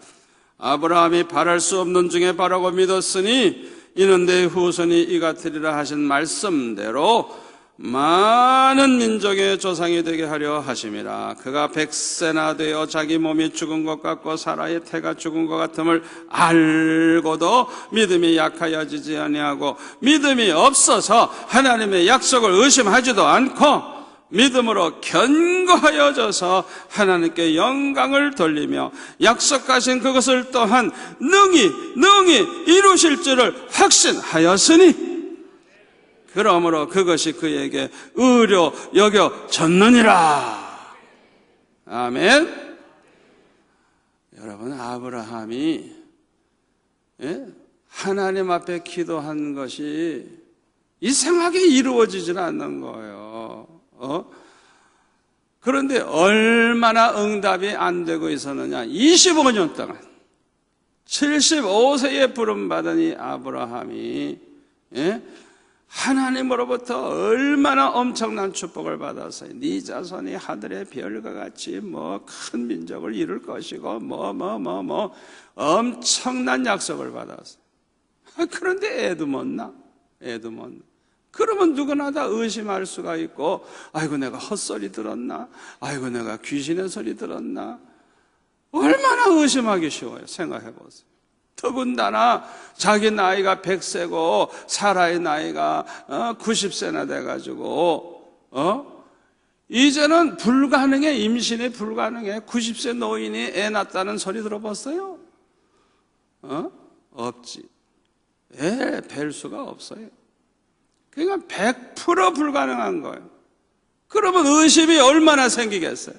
아브라함이 바랄 수 없는 중에 바라고 믿었으니 이는 내 후손이 이 같으리라 하신 말씀대로 많은 민족의 조상이 되게 하려 하심이라. 그가 100세나 되어 자기 몸이 죽은 것 같고 사라의 태가 죽은 것 같음을 알고도 믿음이 약하여지지 아니하고 믿음이 없어서 하나님의 약속을 의심하지도 않고 믿음으로 견고하여져서 하나님께 영광을 돌리며 약속하신 그것을 또한 능히 이루실 줄을 확신하였으니 그러므로 그것이 그에게 의로 여겨졌느니라. 아멘. 여러분, 아브라함이 하나님 앞에 기도한 것이 이상하게 이루어지질 않는 거예요. 그런데 얼마나 응답이 안 되고 있었느냐. 25년 동안 75세에 부름받은 이 아브라함이 하나님으로부터 얼마나 엄청난 축복을 받았어요. 네 자손이 하늘의 별과 같이 큰 민족을 이룰 것이고 엄청난 약속을 받았어요. 그런데 애도 못 나. 그러면 누구나 다 의심할 수가 있고, 아이고 내가 헛소리 들었나? 아이고 내가 귀신의 소리 들었나? 얼마나 의심하기 쉬워요. 생각해 보세요. 더군다나 자기 나이가 100세고 사라의 나이가 90세나 돼가지고 이제는 불가능해. 임신이 불가능해. 90세 노인이 애 낳았다는 소리 들어봤어요? 없지. 애 뵐 수가 없어요. 그러니까 100% 불가능한 거예요. 그러면 의심이 얼마나 생기겠어요?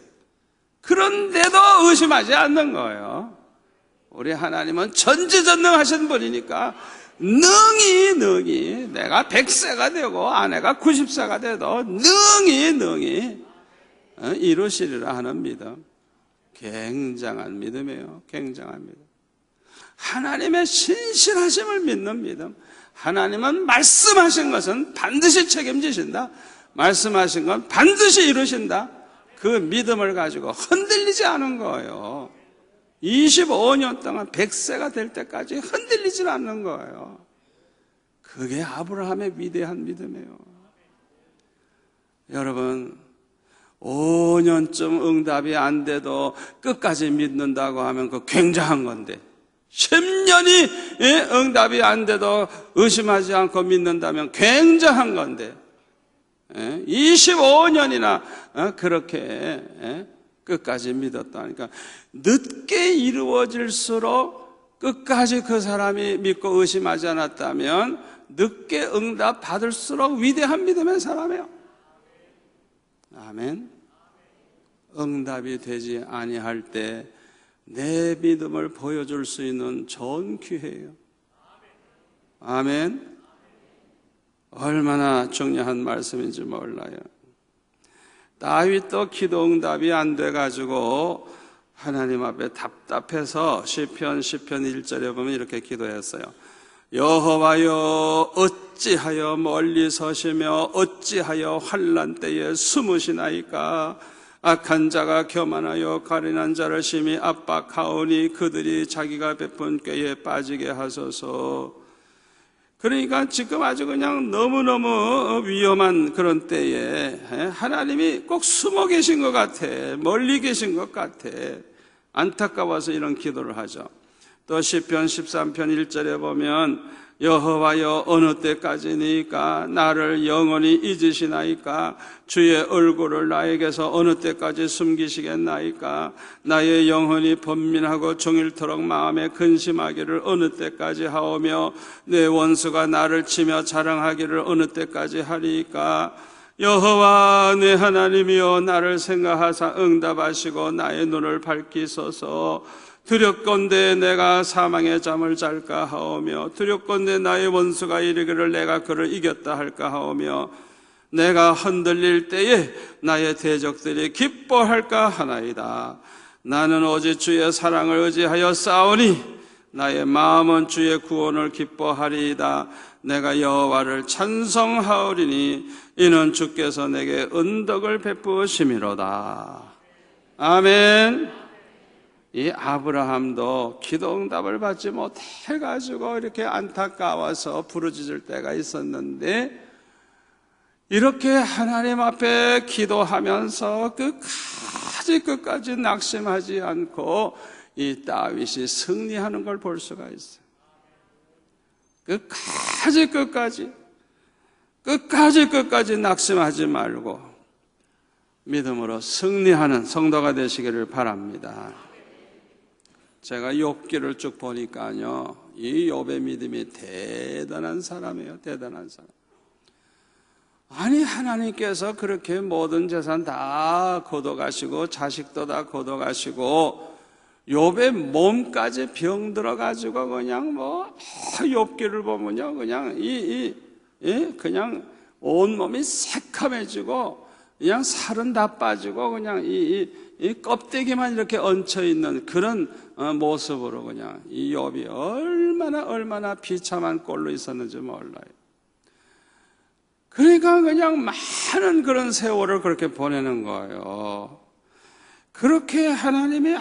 그런데도 의심하지 않는 거예요. 우리 하나님은 전지전능하신 분이니까 능히 내가 100세가 되고 아내가 90세가 돼도 능히 이루시리라 하는 믿음. 굉장한 믿음이에요. 굉장한 믿음. 하나님의 신실하심을 믿는 믿음. 하나님은 말씀하신 것은 반드시 책임지신다. 말씀하신 건 반드시 이루신다. 그 믿음을 가지고 흔들리지 않은 거예요. 25년 동안 100세가 될 때까지 흔들리지 않는 거예요. 그게 아브라함의 위대한 믿음이에요. 여러분, 5년쯤 응답이 안 돼도 끝까지 믿는다고 하면 그 굉장한 건데, 10년이 응답이 안 돼도 의심하지 않고 믿는다면 굉장한 건데, 25년이나 그렇게 끝까지 믿었다니까. 늦게 이루어질수록 끝까지 그 사람이 믿고 의심하지 않았다면 늦게 응답 받을수록 위대한 믿음의 사람이에요. 아멘. 응답이 되지 아니할 때 내 믿음을 보여줄 수 있는 좋은 기회예요. 아멘. 얼마나 중요한 말씀인지 몰라요. 다윗도 기도 응답이 안 돼가지고 하나님 앞에 답답해서 시편 1절에 보면 이렇게 기도했어요. 여호와여 어찌하여 멀리 서시며 어찌하여 환난 때에 숨으시나이까. 악한 자가 교만하여 가련한 자를 심히 압박하오니 그들이 자기가 베푼 꾀에 빠지게 하소서. 그러니까 지금 아주 그냥 너무너무 위험한 그런 때에 하나님이 꼭 숨어 계신 것 같아. 멀리 계신 것 같아. 안타까워서 이런 기도를 하죠. 또 시편 13편 1절에 보면 여호와여 어느 때까지니까 나를 영원히 잊으시나이까. 주의 얼굴을 나에게서 어느 때까지 숨기시겠나이까. 나의 영혼이 번민하고 종일토록 마음에 근심하기를 어느 때까지 하오며 내 원수가 나를 치며 자랑하기를 어느 때까지 하리이까. 여호와 내 하나님이여 나를 생각하사 응답하시고 나의 눈을 밝히소서. 두렵건대 내가 사망의 잠을 잘까 하오며 두렵건대 나의 원수가 이르기를 내가 그를 이겼다 할까 하오며 내가 흔들릴 때에 나의 대적들이 기뻐할까 하나이다. 나는 오직 주의 사랑을 의지하여 싸우니 나의 마음은 주의 구원을 기뻐하리이다. 내가 여호와를 찬송하오리니 이는 주께서 내게 은덕을 베푸심이로다. 아멘. 이 아브라함도 기도 응답을 받지 못해가지고 이렇게 안타까워서 부르짖을 때가 있었는데 이렇게 하나님 앞에 기도하면서 끝까지 낙심하지 않고 이 다윗이 승리하는 걸 볼 수가 있어요. 끝까지 낙심하지 말고 믿음으로 승리하는 성도가 되시기를 바랍니다. 제가 욥기를 쭉 보니까요, 이 욥의 믿음이 대단한 사람이에요. 대단한 사람. 아니 하나님께서 그렇게 모든 재산 다 거둬가시고 자식도 다 거둬가시고 욥의 몸까지 병들어가지고 그냥 욥기를 보면요, 그냥 그냥 온 몸이 새카매지고 그냥 살은 다 빠지고 그냥 이 껍데기만 이렇게 얹혀 있는 그런 모습으로 그냥 이 욥이 얼마나 비참한 꼴로 있었는지 몰라요. 그러니까 그냥 많은 그런 세월을 그렇게 보내는 거예요. 그렇게 하나님이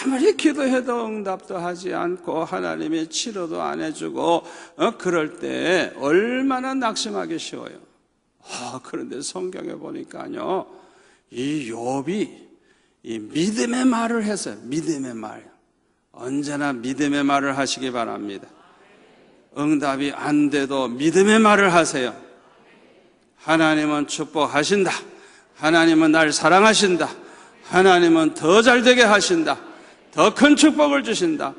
아무리 기도해도 응답도 하지 않고 하나님이 치료도 안 해주고 그럴 때 얼마나 낙심하기 쉬워요. 그런데 성경에 보니까요, 이 욥이 이 믿음의 말을 했어요. 믿음의 말. 언제나 믿음의 말을 하시기 바랍니다. 응답이 안 돼도 믿음의 말을 하세요. 하나님은 축복하신다. 하나님은 날 사랑하신다. 하나님은 더 잘되게 하신다. 더 큰 축복을 주신다.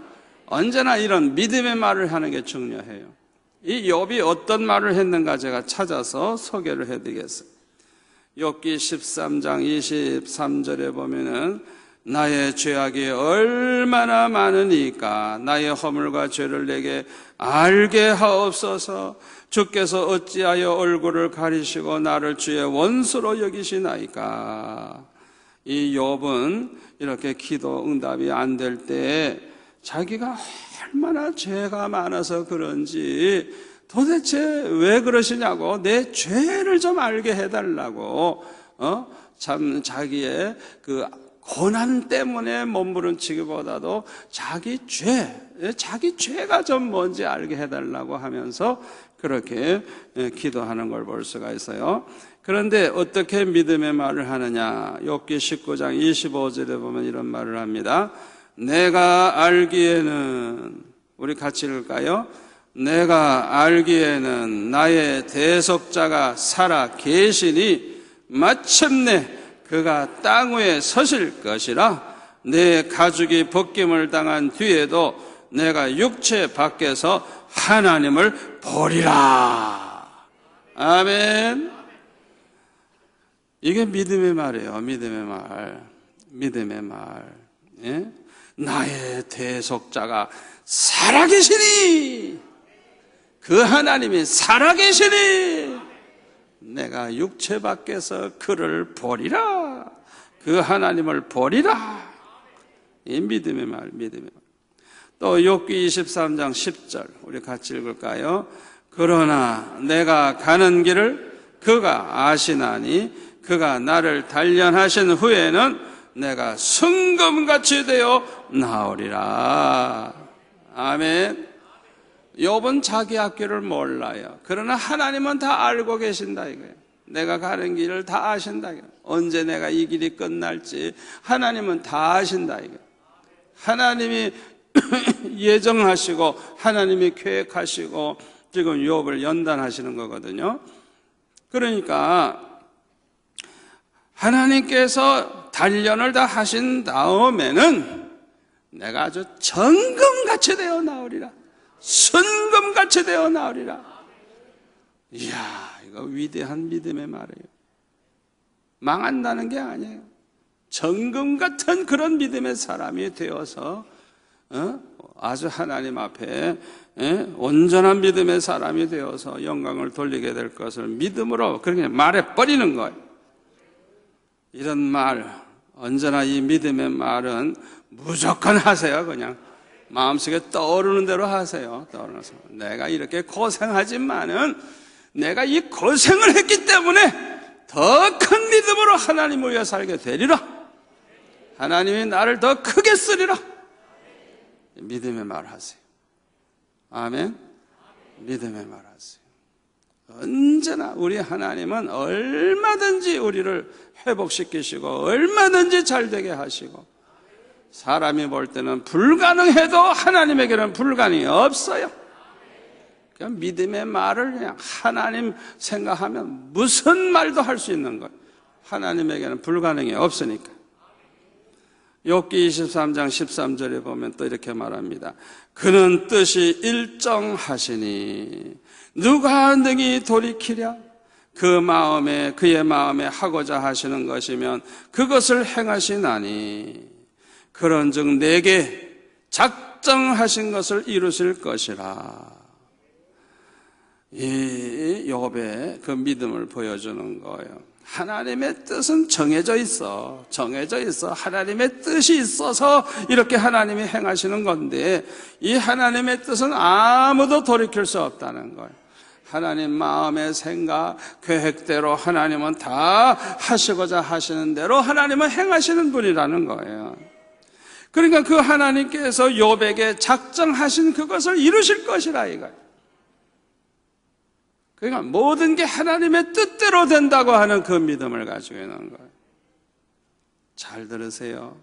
언제나 이런 믿음의 말을 하는 게 중요해요. 이 욥이 어떤 말을 했는가 제가 찾아서 소개를 해드리겠습니다. 욥기 13장 23절에 보면은 나의 죄악이 얼마나 많으니까 나의 허물과 죄를 내게 알게 하옵소서. 주께서 어찌하여 얼굴을 가리시고 나를 주의 원수로 여기시나이까. 이 욥은 이렇게 기도 응답이 안 될 때 자기가 얼마나 죄가 많아서 그런지 도대체 왜 그러시냐고, 내 죄를 좀 알게 해달라고 참 자기의 그 고난 때문에 몸부림치기보다도 자기 죄가 좀 뭔지 알게 해달라고 하면서 그렇게 기도하는 걸 볼 수가 있어요. 그런데 어떻게 믿음의 말을 하느냐? 욥기 19장 25절에 보면 이런 말을 합니다. 내가 알기에는, 우리 같이 읽을까요? 내가 알기에는 나의 대속자가 살아 계시니 마침내 그가 땅 위에 서실 것이라. 내 가죽이 벗김을 당한 뒤에도 내가 육체 밖에서 하나님을 보리라. 아멘. 이게 믿음의 말이에요. 믿음의 말. 믿음의 말. 예? 나의 대속자가 살아계시니, 그 하나님이 살아계시니 내가 육체 밖에서 그를 보리라. 그 하나님을 보리라. 이 믿음의 말, 믿음의 말. 또 욥기 23장 10절 우리 같이 읽을까요? 그러나 내가 가는 길을 그가 아시나니 그가 나를 단련하신 후에는 내가 순금같이 되어 나오리라. 아멘. 욥은 자기 앞길을 몰라요. 그러나 하나님은 다 알고 계신다 이거예요. 내가 가는 길을 다 아신다 이거예요. 언제 내가 이 길이 끝날지 하나님은 다 아신다 이거예요. 하나님이 예정하시고 하나님이 계획하시고 지금 욥을 연단하시는 거거든요. 그러니까 하나님께서 단련을 다 하신 다음에는 내가 아주 정금같이 되어 나오리라. 순금같이 되어 나오리라. 이야, 이거 위대한 믿음의 말이에요. 망한다는 게 아니에요. 정금 같은 그런 믿음의 사람이 되어서 아주 하나님 앞에 온전한 믿음의 사람이 되어서 영광을 돌리게 될 것을 믿음으로 그렇게 말해버리는 거예요. 이런 말, 언제나 이 믿음의 말은 무조건 하세요. 그냥 마음속에 떠오르는 대로 하세요. 떠오르면서 내가 이렇게 고생하지만은 내가 이 고생을 했기 때문에 더 큰 믿음으로 하나님을 위해 살게 되리라. 하나님이 나를 더 크게 쓰리라. 믿음의 말 하세요. 아멘. 믿음의 말 하세요. 언제나 우리 하나님은 얼마든지 우리를 회복시키시고 얼마든지 잘되게 하시고, 사람이 볼 때는 불가능해도 하나님에게는 불가능이 없어요. 그냥 믿음의 말을 그냥 하나님 생각하면 무슨 말도 할 수 있는 거예요. 하나님에게는 불가능이 없으니까. 욥기 23장 13절에 보면 또 이렇게 말합니다. 그는 뜻이 일정하시니 누가 능히 돌이키랴? 그의 마음에 하고자 하시는 것이면 그것을 행하시나니 그런즉 내게 작정하신 것을 이루실 것이라. 이 욥의 그 믿음을 보여주는 거예요. 하나님의 뜻은 정해져 있어. 하나님의 뜻이 있어서 이렇게 하나님이 행하시는 건데, 이 하나님의 뜻은 아무도 돌이킬 수 없다는 거예요. 하나님 마음의 생각, 계획대로 하나님은 다 하시고자 하시는 대로 하나님은 행하시는 분이라는 거예요. 그러니까 그 하나님께서 욥에게 작정하신 그것을 이루실 것이라 이거예요. 그러니까 모든 게 하나님의 뜻대로 된다고 하는 그 믿음을 가지고 있는 거예요. 잘 들으세요.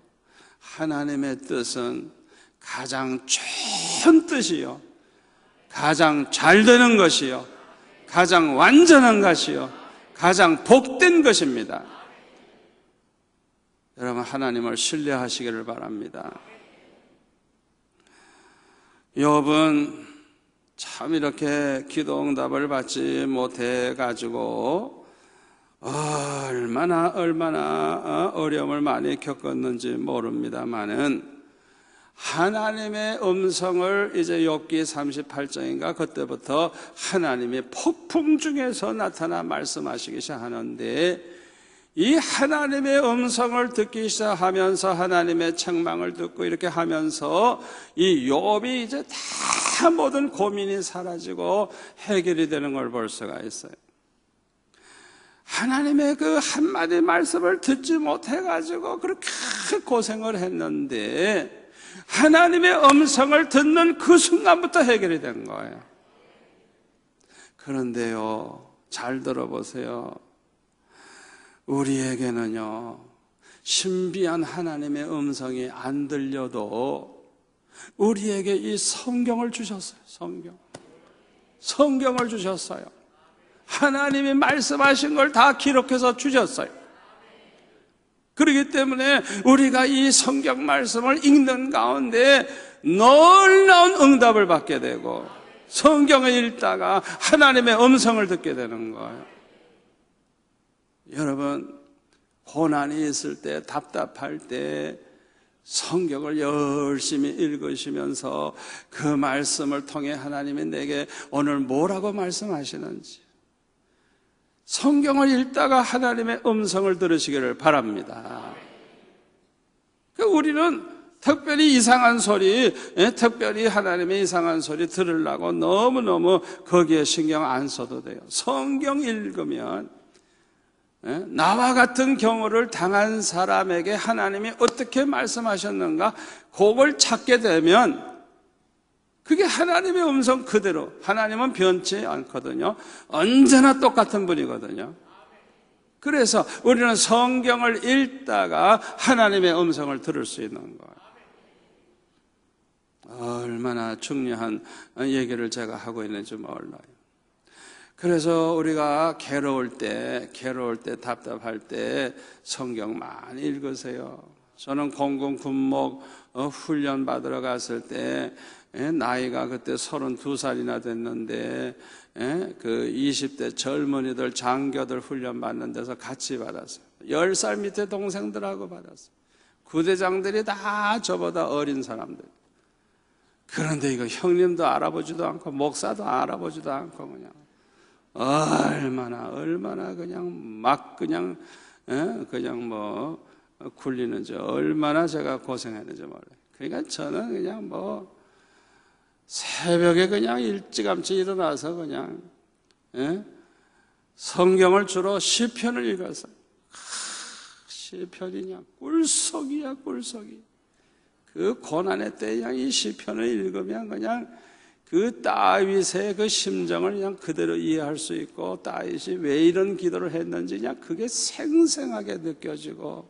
하나님의 뜻은 가장 좋은 뜻이요, 가장 잘 되는 것이요, 가장 완전한 것이요, 가장 복된 것입니다. 여러분, 하나님을 신뢰하시기를 바랍니다. 욥은 참 이렇게 기도 응답을 받지 못해 가지고 얼마나 어려움을 많이 겪었는지 모릅니다만은 하나님의 음성을 이제 욥기 38장인가 그때부터 하나님의 폭풍 중에서 나타나 말씀하시기 시작하는데, 이 하나님의 음성을 듣기 시작하면서 하나님의 책망을 듣고 이렇게 하면서 이 욥이 이제 다 모든 고민이 사라지고 해결이 되는 걸 볼 수가 있어요. 하나님의 그 한마디 말씀을 듣지 못해가지고 그렇게 고생을 했는데 하나님의 음성을 듣는 그 순간부터 해결이 된 거예요. 그런데요, 잘 들어보세요. 우리에게는요, 신비한 하나님의 음성이 안 들려도 우리에게 이 성경을 주셨어요. 성경을 주셨어요. 하나님이 말씀하신 걸 다 기록해서 주셨어요. 그렇기 때문에 우리가 이 성경 말씀을 읽는 가운데 놀라운 응답을 받게 되고 성경을 읽다가 하나님의 음성을 듣게 되는 거예요. 여러분, 고난이 있을 때, 답답할 때 성경을 열심히 읽으시면서 그 말씀을 통해 하나님이 내게 오늘 뭐라고 말씀하시는지 성경을 읽다가 하나님의 음성을 들으시기를 바랍니다. 우리는 특별히 이상한 소리, 특별히 하나님의 이상한 소리 들으려고 너무너무 거기에 신경 안 써도 돼요. 성경 읽으면 나와 같은 경우를 당한 사람에게 하나님이 어떻게 말씀하셨는가 그걸 찾게 되면 그게 하나님의 음성 그대로, 하나님은 변치 않거든요. 언제나 똑같은 분이거든요. 그래서 우리는 성경을 읽다가 하나님의 음성을 들을 수 있는 거예요. 얼마나 중요한 얘기를 제가 하고 있는지 몰라요. 그래서 우리가 괴로울 때, 답답할 때 성경 많이 읽으세요. 저는 공군 군목 훈련 받으러 갔을 때 나이가 그때 32살이나 됐는데 그 20대 젊은이들 장교들 훈련 받는 데서 같이 받았어요. 10살 밑에 동생들하고 받았어요. 구대장들이 다 저보다 어린 사람들. 그런데 이거 형님도 알아보지도 않고 목사도 알아보지도 않고 그냥 얼마나 그냥 막 그냥 뭐 굴리는지 얼마나 제가 고생했는지 몰라요. 그러니까 저는 그냥 뭐 새벽에 그냥 일찌감치 일어나서 그냥 성경을 주로 시편을 읽었어요. 시편이냐 꿀속이야 꿀속이. 그 고난의 때에 그냥 이 시편을 읽으면 그냥 그 다윗의 그 심정을 그냥 그대로 이해할 수 있고 다윗이 왜 이런 기도를 했는지 그냥 그게 생생하게 느껴지고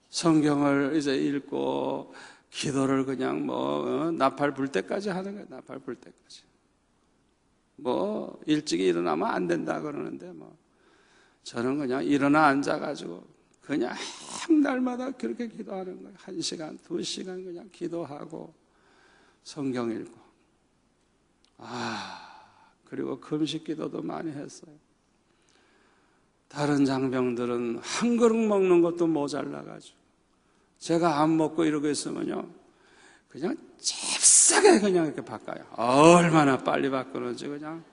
성경을 이제 읽고 기도를 그냥 뭐 나팔 불 때까지 하는 거예요. 나팔 불 때까지. 뭐 일찍 일어나면 안 된다 그러는데 뭐 저는 그냥 일어나 앉아가지고 그냥 날마다 그렇게 기도하는 거예요. 1시간, 2시간 그냥 기도하고 성경 읽고 그리고 금식 기도도 많이 했어요. 다른 장병들은 한 그릇 먹는 것도 모자라가지고 제가 안 먹고 이러고 있으면요 그냥 잽싸게 그냥 이렇게 바꿔요. 얼마나 빨리 바꾸는지 그냥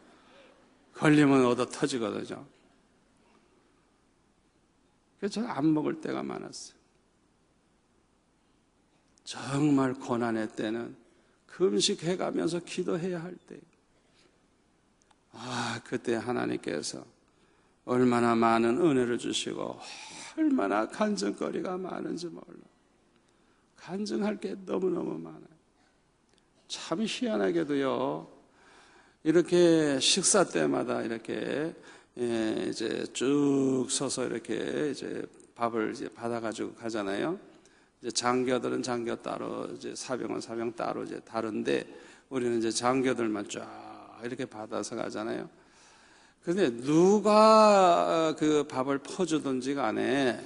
걸리면 얻어 터지거든요. 그래서 저는 안 먹을 때가 많았어요. 정말 고난의 때는 금식해가면서 기도해야 할 때 그때 하나님께서 얼마나 많은 은혜를 주시고 얼마나 간증거리가 많은지 몰라. 간증할 게 너무너무 많아요. 참 희한하게도요 이렇게 식사 때마다 이렇게 이제 쭉 서서 이렇게 이제 밥을 이제 받아가지고 가잖아요. 이제 장교들은 장교 따로, 이제 사병은 사병 따로 이제 다른데, 우리는 이제 장교들만 쫙 이렇게 받아서 가잖아요. 근데 누가 그 밥을 퍼주든지 간에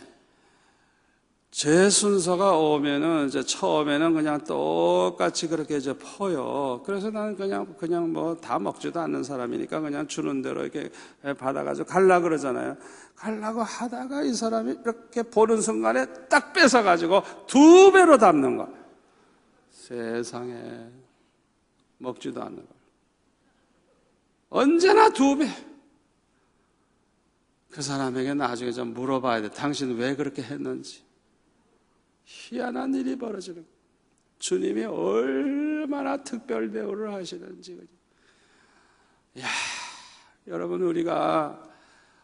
제 순서가 오면은 이제 처음에는 그냥 똑같이 그렇게 이제 퍼요. 그래서 나는 그냥 뭐 다 먹지도 않는 사람이니까 그냥 주는 대로 이렇게 받아가지고 갈라 그러잖아요. 갈라고 하다가 이 사람이 이렇게 보는 순간에 딱 뺏어가지고 2배로 담는 거. 세상에 먹지도 않는 거. 언제나 2배. 그 사람에게 나중에 좀 물어봐야 돼. 당신 왜 그렇게 했는지. 희한한 일이 벌어지는 거예요. 주님이 얼마나 특별 대우를 하시는지. 야, 여러분, 우리가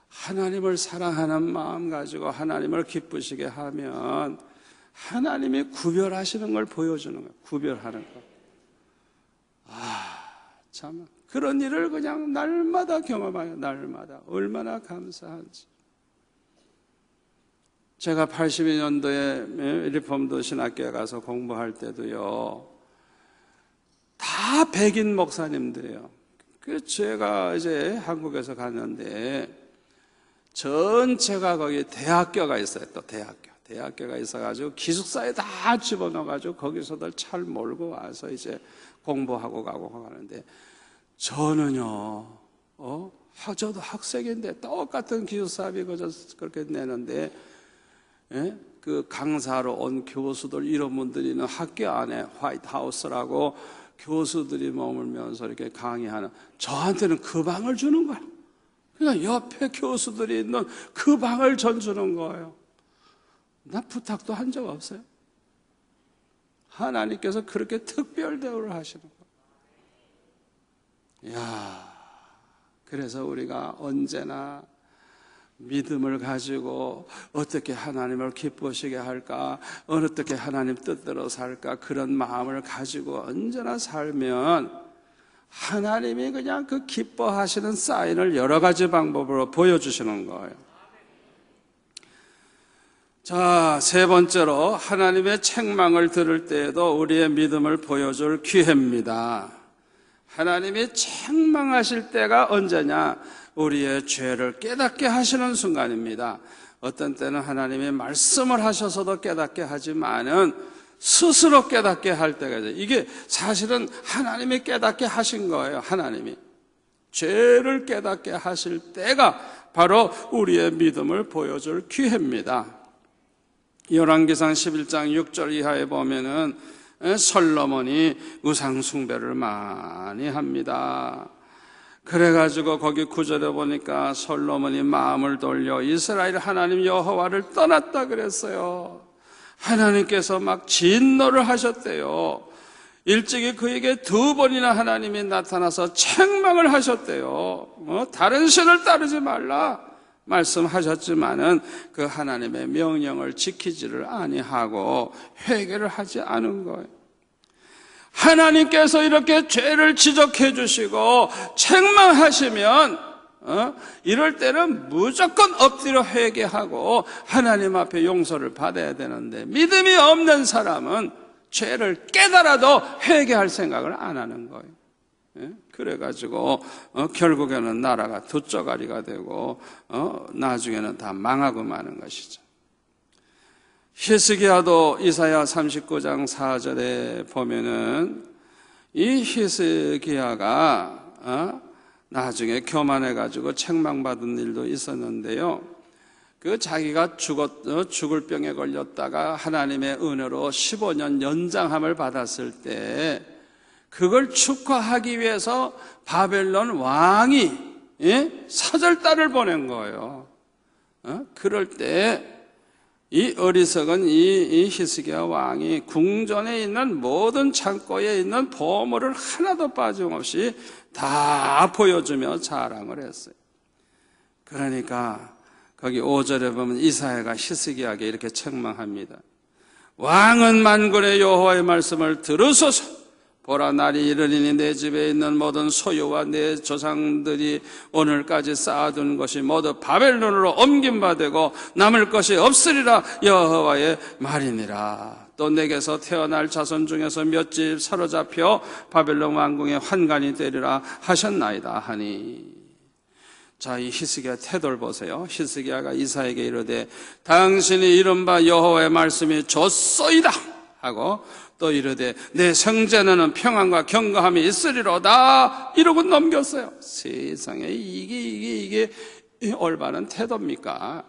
하나님을 사랑하는 마음 가지고 하나님을 기쁘시게 하면 하나님이 구별하시는 걸 보여주는 거예요. 구별하는 거. 참 그런 일을 그냥 날마다 경험하여 날마다 얼마나 감사한지. 제가 82년도에 리폼도 신학교에 가서 공부할 때도요, 다 백인 목사님들이에요. 그 제가 이제 한국에서 갔는데 전체가 거기 대학교가 있어요. 또 대학교가 있어가지고 기숙사에 다 집어넣어가지고 거기서들 차를 몰고 와서 이제 공부하고 가고 하는데, 저는요, 저도 학생인데 똑같은 기숙사비 그렇게 내는데, 그 강사로 온 교수들 이런 분들이 있는 학교 안에 화이트하우스라고 교수들이 머물면서 이렇게 강의하는, 저한테는 그 방을 주는 거야. 그러니까 옆에 교수들이 있는 그 방을 전 주는 거예요. 나 부탁도 한 적 없어요. 하나님께서 그렇게 특별 대우를 하시는 거예요. 이야, 그래서 우리가 언제나 믿음을 가지고 어떻게 하나님을 기쁘시게 할까, 어떻게 하나님 뜻대로 살까, 그런 마음을 가지고 언제나 살면 하나님이 그냥 그 기뻐하시는 사인을 여러 가지 방법으로 보여주시는 거예요. 자, 3번째로 하나님의 책망을 들을 때에도 우리의 믿음을 보여줄 기회입니다. 하나님이 책망하실 때가 언제냐? 우리의 죄를 깨닫게 하시는 순간입니다. 어떤 때는 하나님이 말씀을 하셔서도 깨닫게 하지만은 스스로 깨닫게 할 때가 있어요. 이게 사실은 하나님이 깨닫게 하신 거예요. 하나님이 죄를 깨닫게 하실 때가 바로 우리의 믿음을 보여줄 기회입니다. 열왕기상 11장 6절 이하에 보면은 솔로몬이 우상 숭배를 많이 합니다. 그래가지고 거기 9절에 보니까 솔로몬이 마음을 돌려 이스라엘 하나님 여호와를 떠났다 그랬어요. 하나님께서 막 진노를 하셨대요. 일찍이 그에게 2번이나 하나님이 나타나서 책망을 하셨대요. 다른 신을 따르지 말라 말씀하셨지만은 그 하나님의 명령을 지키지를 아니하고 회개를 하지 않은 거예요. 하나님께서 이렇게 죄를 지적해 주시고 책망하시면 이럴 때는 무조건 엎드려 회개하고 하나님 앞에 용서를 받아야 되는데, 믿음이 없는 사람은 죄를 깨달아도 회개할 생각을 안 하는 거예요. 그래가지고 결국에는 나라가 두꺼가리가 되고 나중에는 다 망하고 마는 것이죠. 히스기야도 이사야 39장 4절에 보면은 이 히스기야가 나중에 교만해가지고 책망받은 일도 있었는데요. 그 자기가 죽을 병에 걸렸다가 하나님의 은혜로 15년 연장함을 받았을 때 그걸 축하하기 위해서 바벨론 왕이 사절단을 보낸 거예요. 그럴 때 이 어리석은 이 히스기야 왕이 궁전에 있는 모든 창고에 있는 보물을 하나도 빠짐없이 다 보여주며 자랑을 했어요. 그러니까 거기 5절에 보면 이사야가 히스기야에게 이렇게 책망합니다. 왕은 만군의 여호와의 말씀을 들으소서. 보라, 날이 이르리니 내 집에 있는 모든 소유와 내 조상들이 오늘까지 쌓아둔 것이 모두 바벨론으로 옮김바 되고 남을 것이 없으리라. 여호와의 말이니라. 또 내게서 태어날 자손 중에서 몇 집 사로잡혀 바벨론 왕궁의 환관이 되리라 하셨나이다 하니. 자, 이 히스기야 태도를 보세요. 히스기야가 이사야에게 이르되 당신이 이른바 여호와의 말씀이 좋소이다 하고 또 이르되 내 성전에는 평안과 경거함이 있으리로다 이러고 넘겼어요. 세상에 이게 올바른 태도입니까?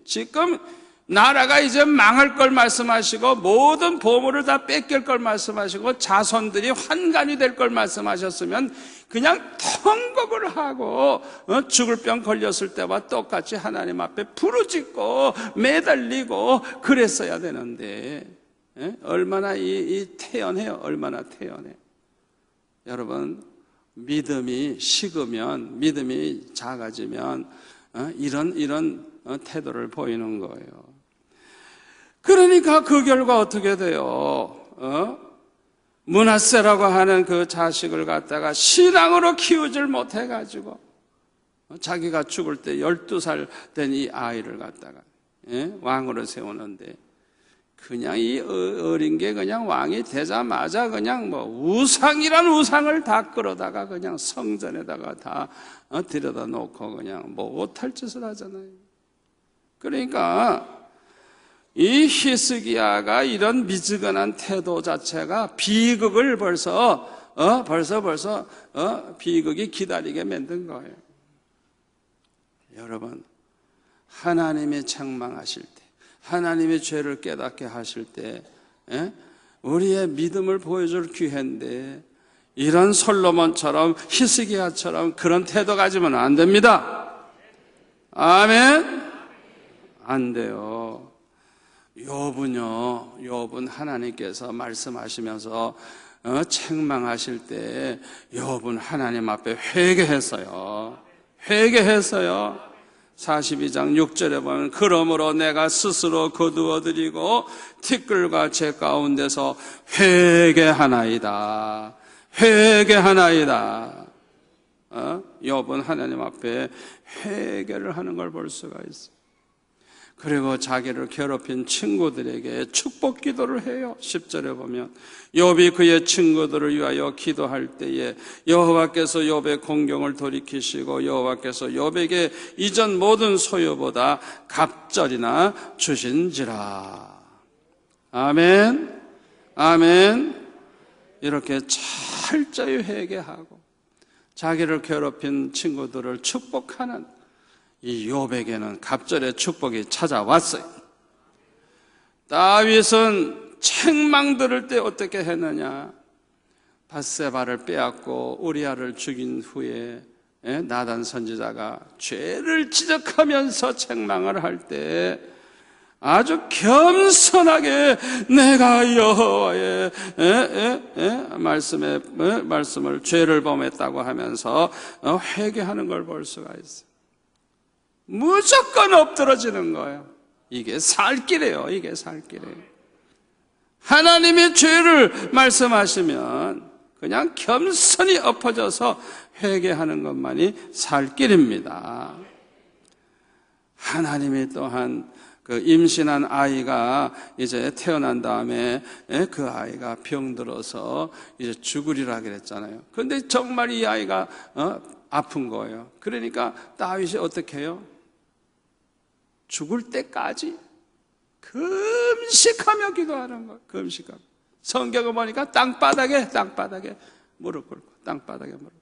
지금 나라가 이제 망할 걸 말씀하시고 모든 보물을 다 뺏길 걸 말씀하시고 자손들이 환관이 될 걸 말씀하셨으면 그냥 통곡을 하고 죽을 병 걸렸을 때와 똑같이 하나님 앞에 부르짖고 매달리고 그랬어야 되는데 얼마나 태연해요. 얼마나 태연해. 여러분, 믿음이 식으면, 믿음이 작아지면 이런 태도를 보이는 거예요. 그러니까 그 결과 어떻게 돼요? 므낫세라고 하는 그 자식을 갖다가 신앙으로 키우질 못해가지고 자기가 죽을 때 12살 된 이 아이를 갖다가 왕으로 세우는데 그냥 이 어린 게 그냥 왕이 되자마자 그냥 뭐 우상이란 우상을 다 끌어다가 그냥 성전에다가 다 들여다 놓고 그냥 뭐 못할 짓을 하잖아요. 그러니까 이 히스기야가 이런 미지근한 태도 자체가 비극을 벌써 비극이 기다리게 만든 거예요. 여러분, 하나님이 책망하실 때, 하나님의 죄를 깨닫게 하실 때 우리의 믿음을 보여줄 기회인데 이런 솔로몬처럼 히스기야처럼 그런 태도 가지면 안 됩니다. 아멘. 안 돼요. 욥은 하나님께서 말씀하시면서 책망하실 때 욥은 하나님 앞에 회개했어요. 42장 6절에 보면 그러므로 내가 스스로 거두어드리고 티끌과 제 가운데서 회개하나이다. 욥은 하나님 앞에 회개를 하는 걸 볼 수가 있어요. 그리고 자기를 괴롭힌 친구들에게 축복 기도를 해요. 10절에 보면 욥이 그의 친구들을 위하여 기도할 때에 여호와께서 욥의 공경을 돌이키시고 여호와께서 욥에게 이전 모든 소유보다 갑절이나 주신지라. 아멘. 아멘. 이렇게 철저히 회개하고 자기를 괴롭힌 친구들을 축복하는 이 욥에게는 갑절의 축복이 찾아왔어요. 다윗은 책망 들을 때 어떻게 했느냐? 밧세바를 빼앗고 우리아를 죽인 후에 나단 선지자가 죄를 지적하면서 책망을 할 때 아주 겸손하게 내가 여호와의 말씀을 죄를 범했다고 하면서 회개하는 걸 볼 수가 있어요. 무조건 엎드러지는 거예요. 이게 살 길이에요. 하나님의 죄를 말씀하시면 그냥 겸손히 엎어져서 회개하는 것만이 살 길입니다. 하나님이 또한 그 임신한 아이가 이제 태어난 다음에 그 아이가 병들어서 이제 죽으리라 그랬잖아요. 그런데 정말 이 아이가 아픈 거예요. 그러니까 다윗이 어떻게 해요? 죽을 때까지 금식하며 기도하는 거예요. 금식하며. 성경을 보니까 땅바닥에 무릎 꿇고 땅바닥에 무릎 꿇고.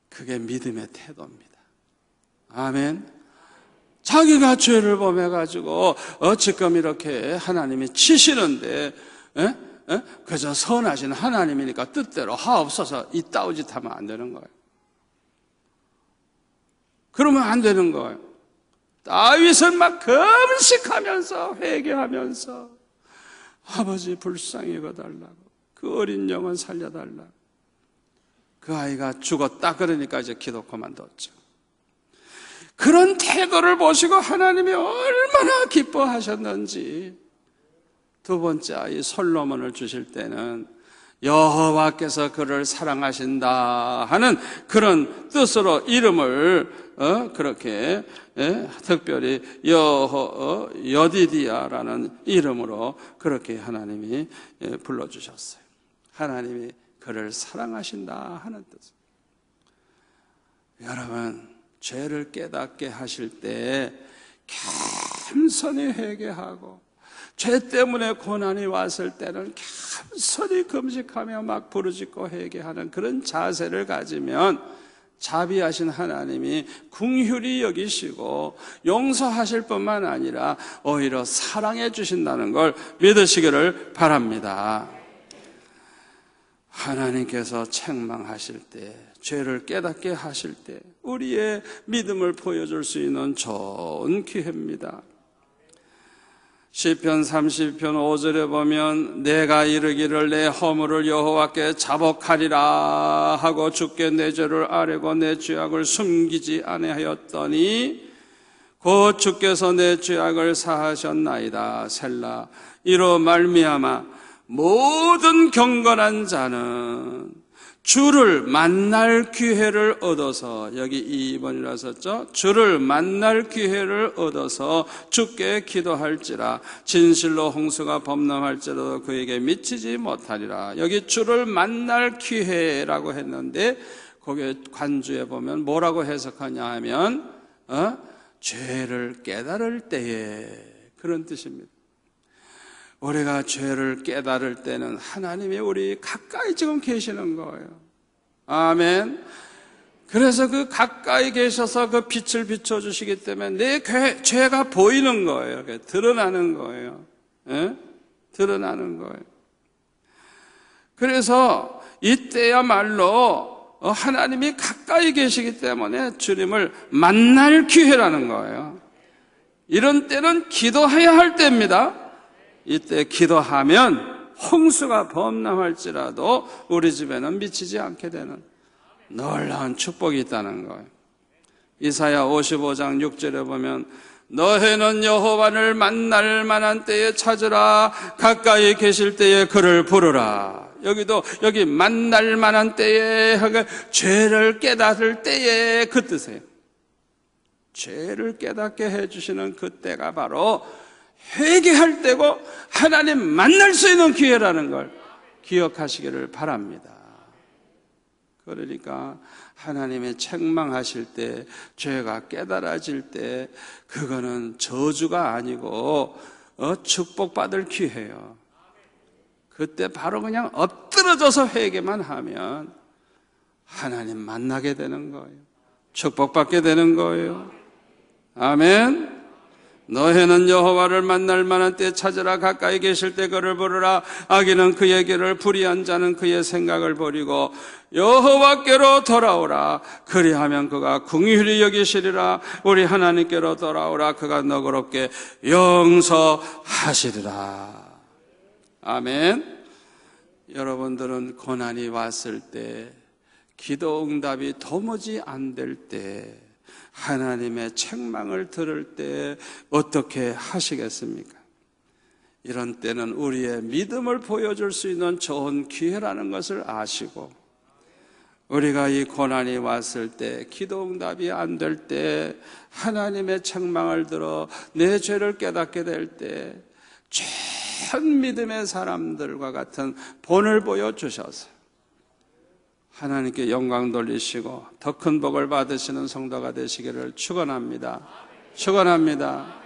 그게 믿음의 태도입니다. 아멘. 자기가 죄를 범해가지고 지금 이렇게 하나님이 치시는데 그저 선하신 하나님이니까 뜻대로 하옵소서 이따위 짓 하면 안 되는 거예요. 그러면 안 되는 거예요. 다윗은 막 금식하면서 회개하면서 아버지 불쌍히 여겨달라고, 그 어린 영혼 살려달라고. 그 아이가 죽었다 그러니까 이제 기도 그만뒀죠. 그런 태도를 보시고 하나님이 얼마나 기뻐하셨는지. 두 번째 아이 솔로몬을 주실 때는 여호와께서 그를 사랑하신다 하는 그런 뜻으로 이름을 그렇게 특별히 여디디아라는 이름으로 그렇게 하나님이 불러주셨어요. 하나님이 그를 사랑하신다 하는 뜻. 여러분, 죄를 깨닫게 하실 때 겸손히 회개하고, 죄 때문에 고난이 왔을 때는 겸손히 금식하며 막 부르짖고 회개하는 그런 자세를 가지면 자비하신 하나님이 긍휼히 여기시고 용서하실 뿐만 아니라 오히려 사랑해 주신다는 걸 믿으시기를 바랍니다. 하나님께서 책망하실 때, 죄를 깨닫게 하실 때 우리의 믿음을 보여줄 수 있는 좋은 기회입니다. 시편 30편 5절에 보면 내가 이르기를 내 허물을 여호와께 자복하리라 하고 주께 내 죄를 아뢰고 내 죄악을 숨기지 아니하였더니 곧 주께서 내 죄악을 사하셨나이다. 셀라. 이로 말미암아 모든 경건한 자는 주를 만날 기회를 얻어서, 여기 2번이라 썼죠? 주를 만날 기회를 얻어서 주께 기도할지라. 진실로 홍수가 범람할지라도 그에게 미치지 못하리라. 여기 주를 만날 기회라고 했는데 거기에 관주에 보면 뭐라고 해석하냐 하면 죄를 깨달을 때에, 그런 뜻입니다. 우리가 죄를 깨달을 때는 하나님이 우리 가까이 지금 계시는 거예요. 아멘. 그래서 그 가까이 계셔서 그 빛을 비춰주시기 때문에 내 죄가 보이는 거예요. 드러나는 거예요. 드러나는 거예요. 그래서 이때야말로 하나님이 가까이 계시기 때문에 주님을 만날 기회라는 거예요. 이런 때는 기도해야 할 때입니다. 이때 기도하면 홍수가 범람할지라도 우리 집에는 미치지 않게 되는 놀라운 축복이 있다는 거예요. 이사야 55장 6절에 보면 너희는 여호와를 만날 만한 때에 찾으라. 가까이 계실 때에 그를 부르라. 여기 만날 만한 때에, 죄를 깨달을 때에 그 뜻이에요. 죄를 깨닫게 해주시는 그때가 바로 회개할 때고 하나님 만날 수 있는 기회라는 걸 기억하시기를 바랍니다. 그러니까 하나님의 책망하실 때, 죄가 깨달아질 때 그거는 저주가 아니고 축복받을 기회예요. 그때 바로 그냥 엎드러져서 회개만 하면 하나님 만나게 되는 거예요. 축복받게 되는 거예요. 아멘. 너희는 여호와를 만날 만한 때 찾으라. 가까이 계실 때 그를 부르라. 악인은 그의 길을, 불의한 자는 그의 생각을 버리고 여호와께로 돌아오라. 그리하면 그가 긍휼히 여기시리라. 우리 하나님께로 돌아오라. 그가 너그럽게 용서하시리라. 아멘. 여러분들은 고난이 왔을 때, 기도 응답이 도무지 안 될 때, 하나님의 책망을 들을 때 어떻게 하시겠습니까? 이런 때는 우리의 믿음을 보여줄 수 있는 좋은 기회라는 것을 아시고, 우리가 이 고난이 왔을 때, 기도 응답이 안 될 때, 하나님의 책망을 들어 내 죄를 깨닫게 될 때 전 믿음의 사람들과 같은 본을 보여주셔서 하나님께 영광 돌리시고 더 큰 복을 받으시는 성도가 되시기를 축원합니다. 축원합니다.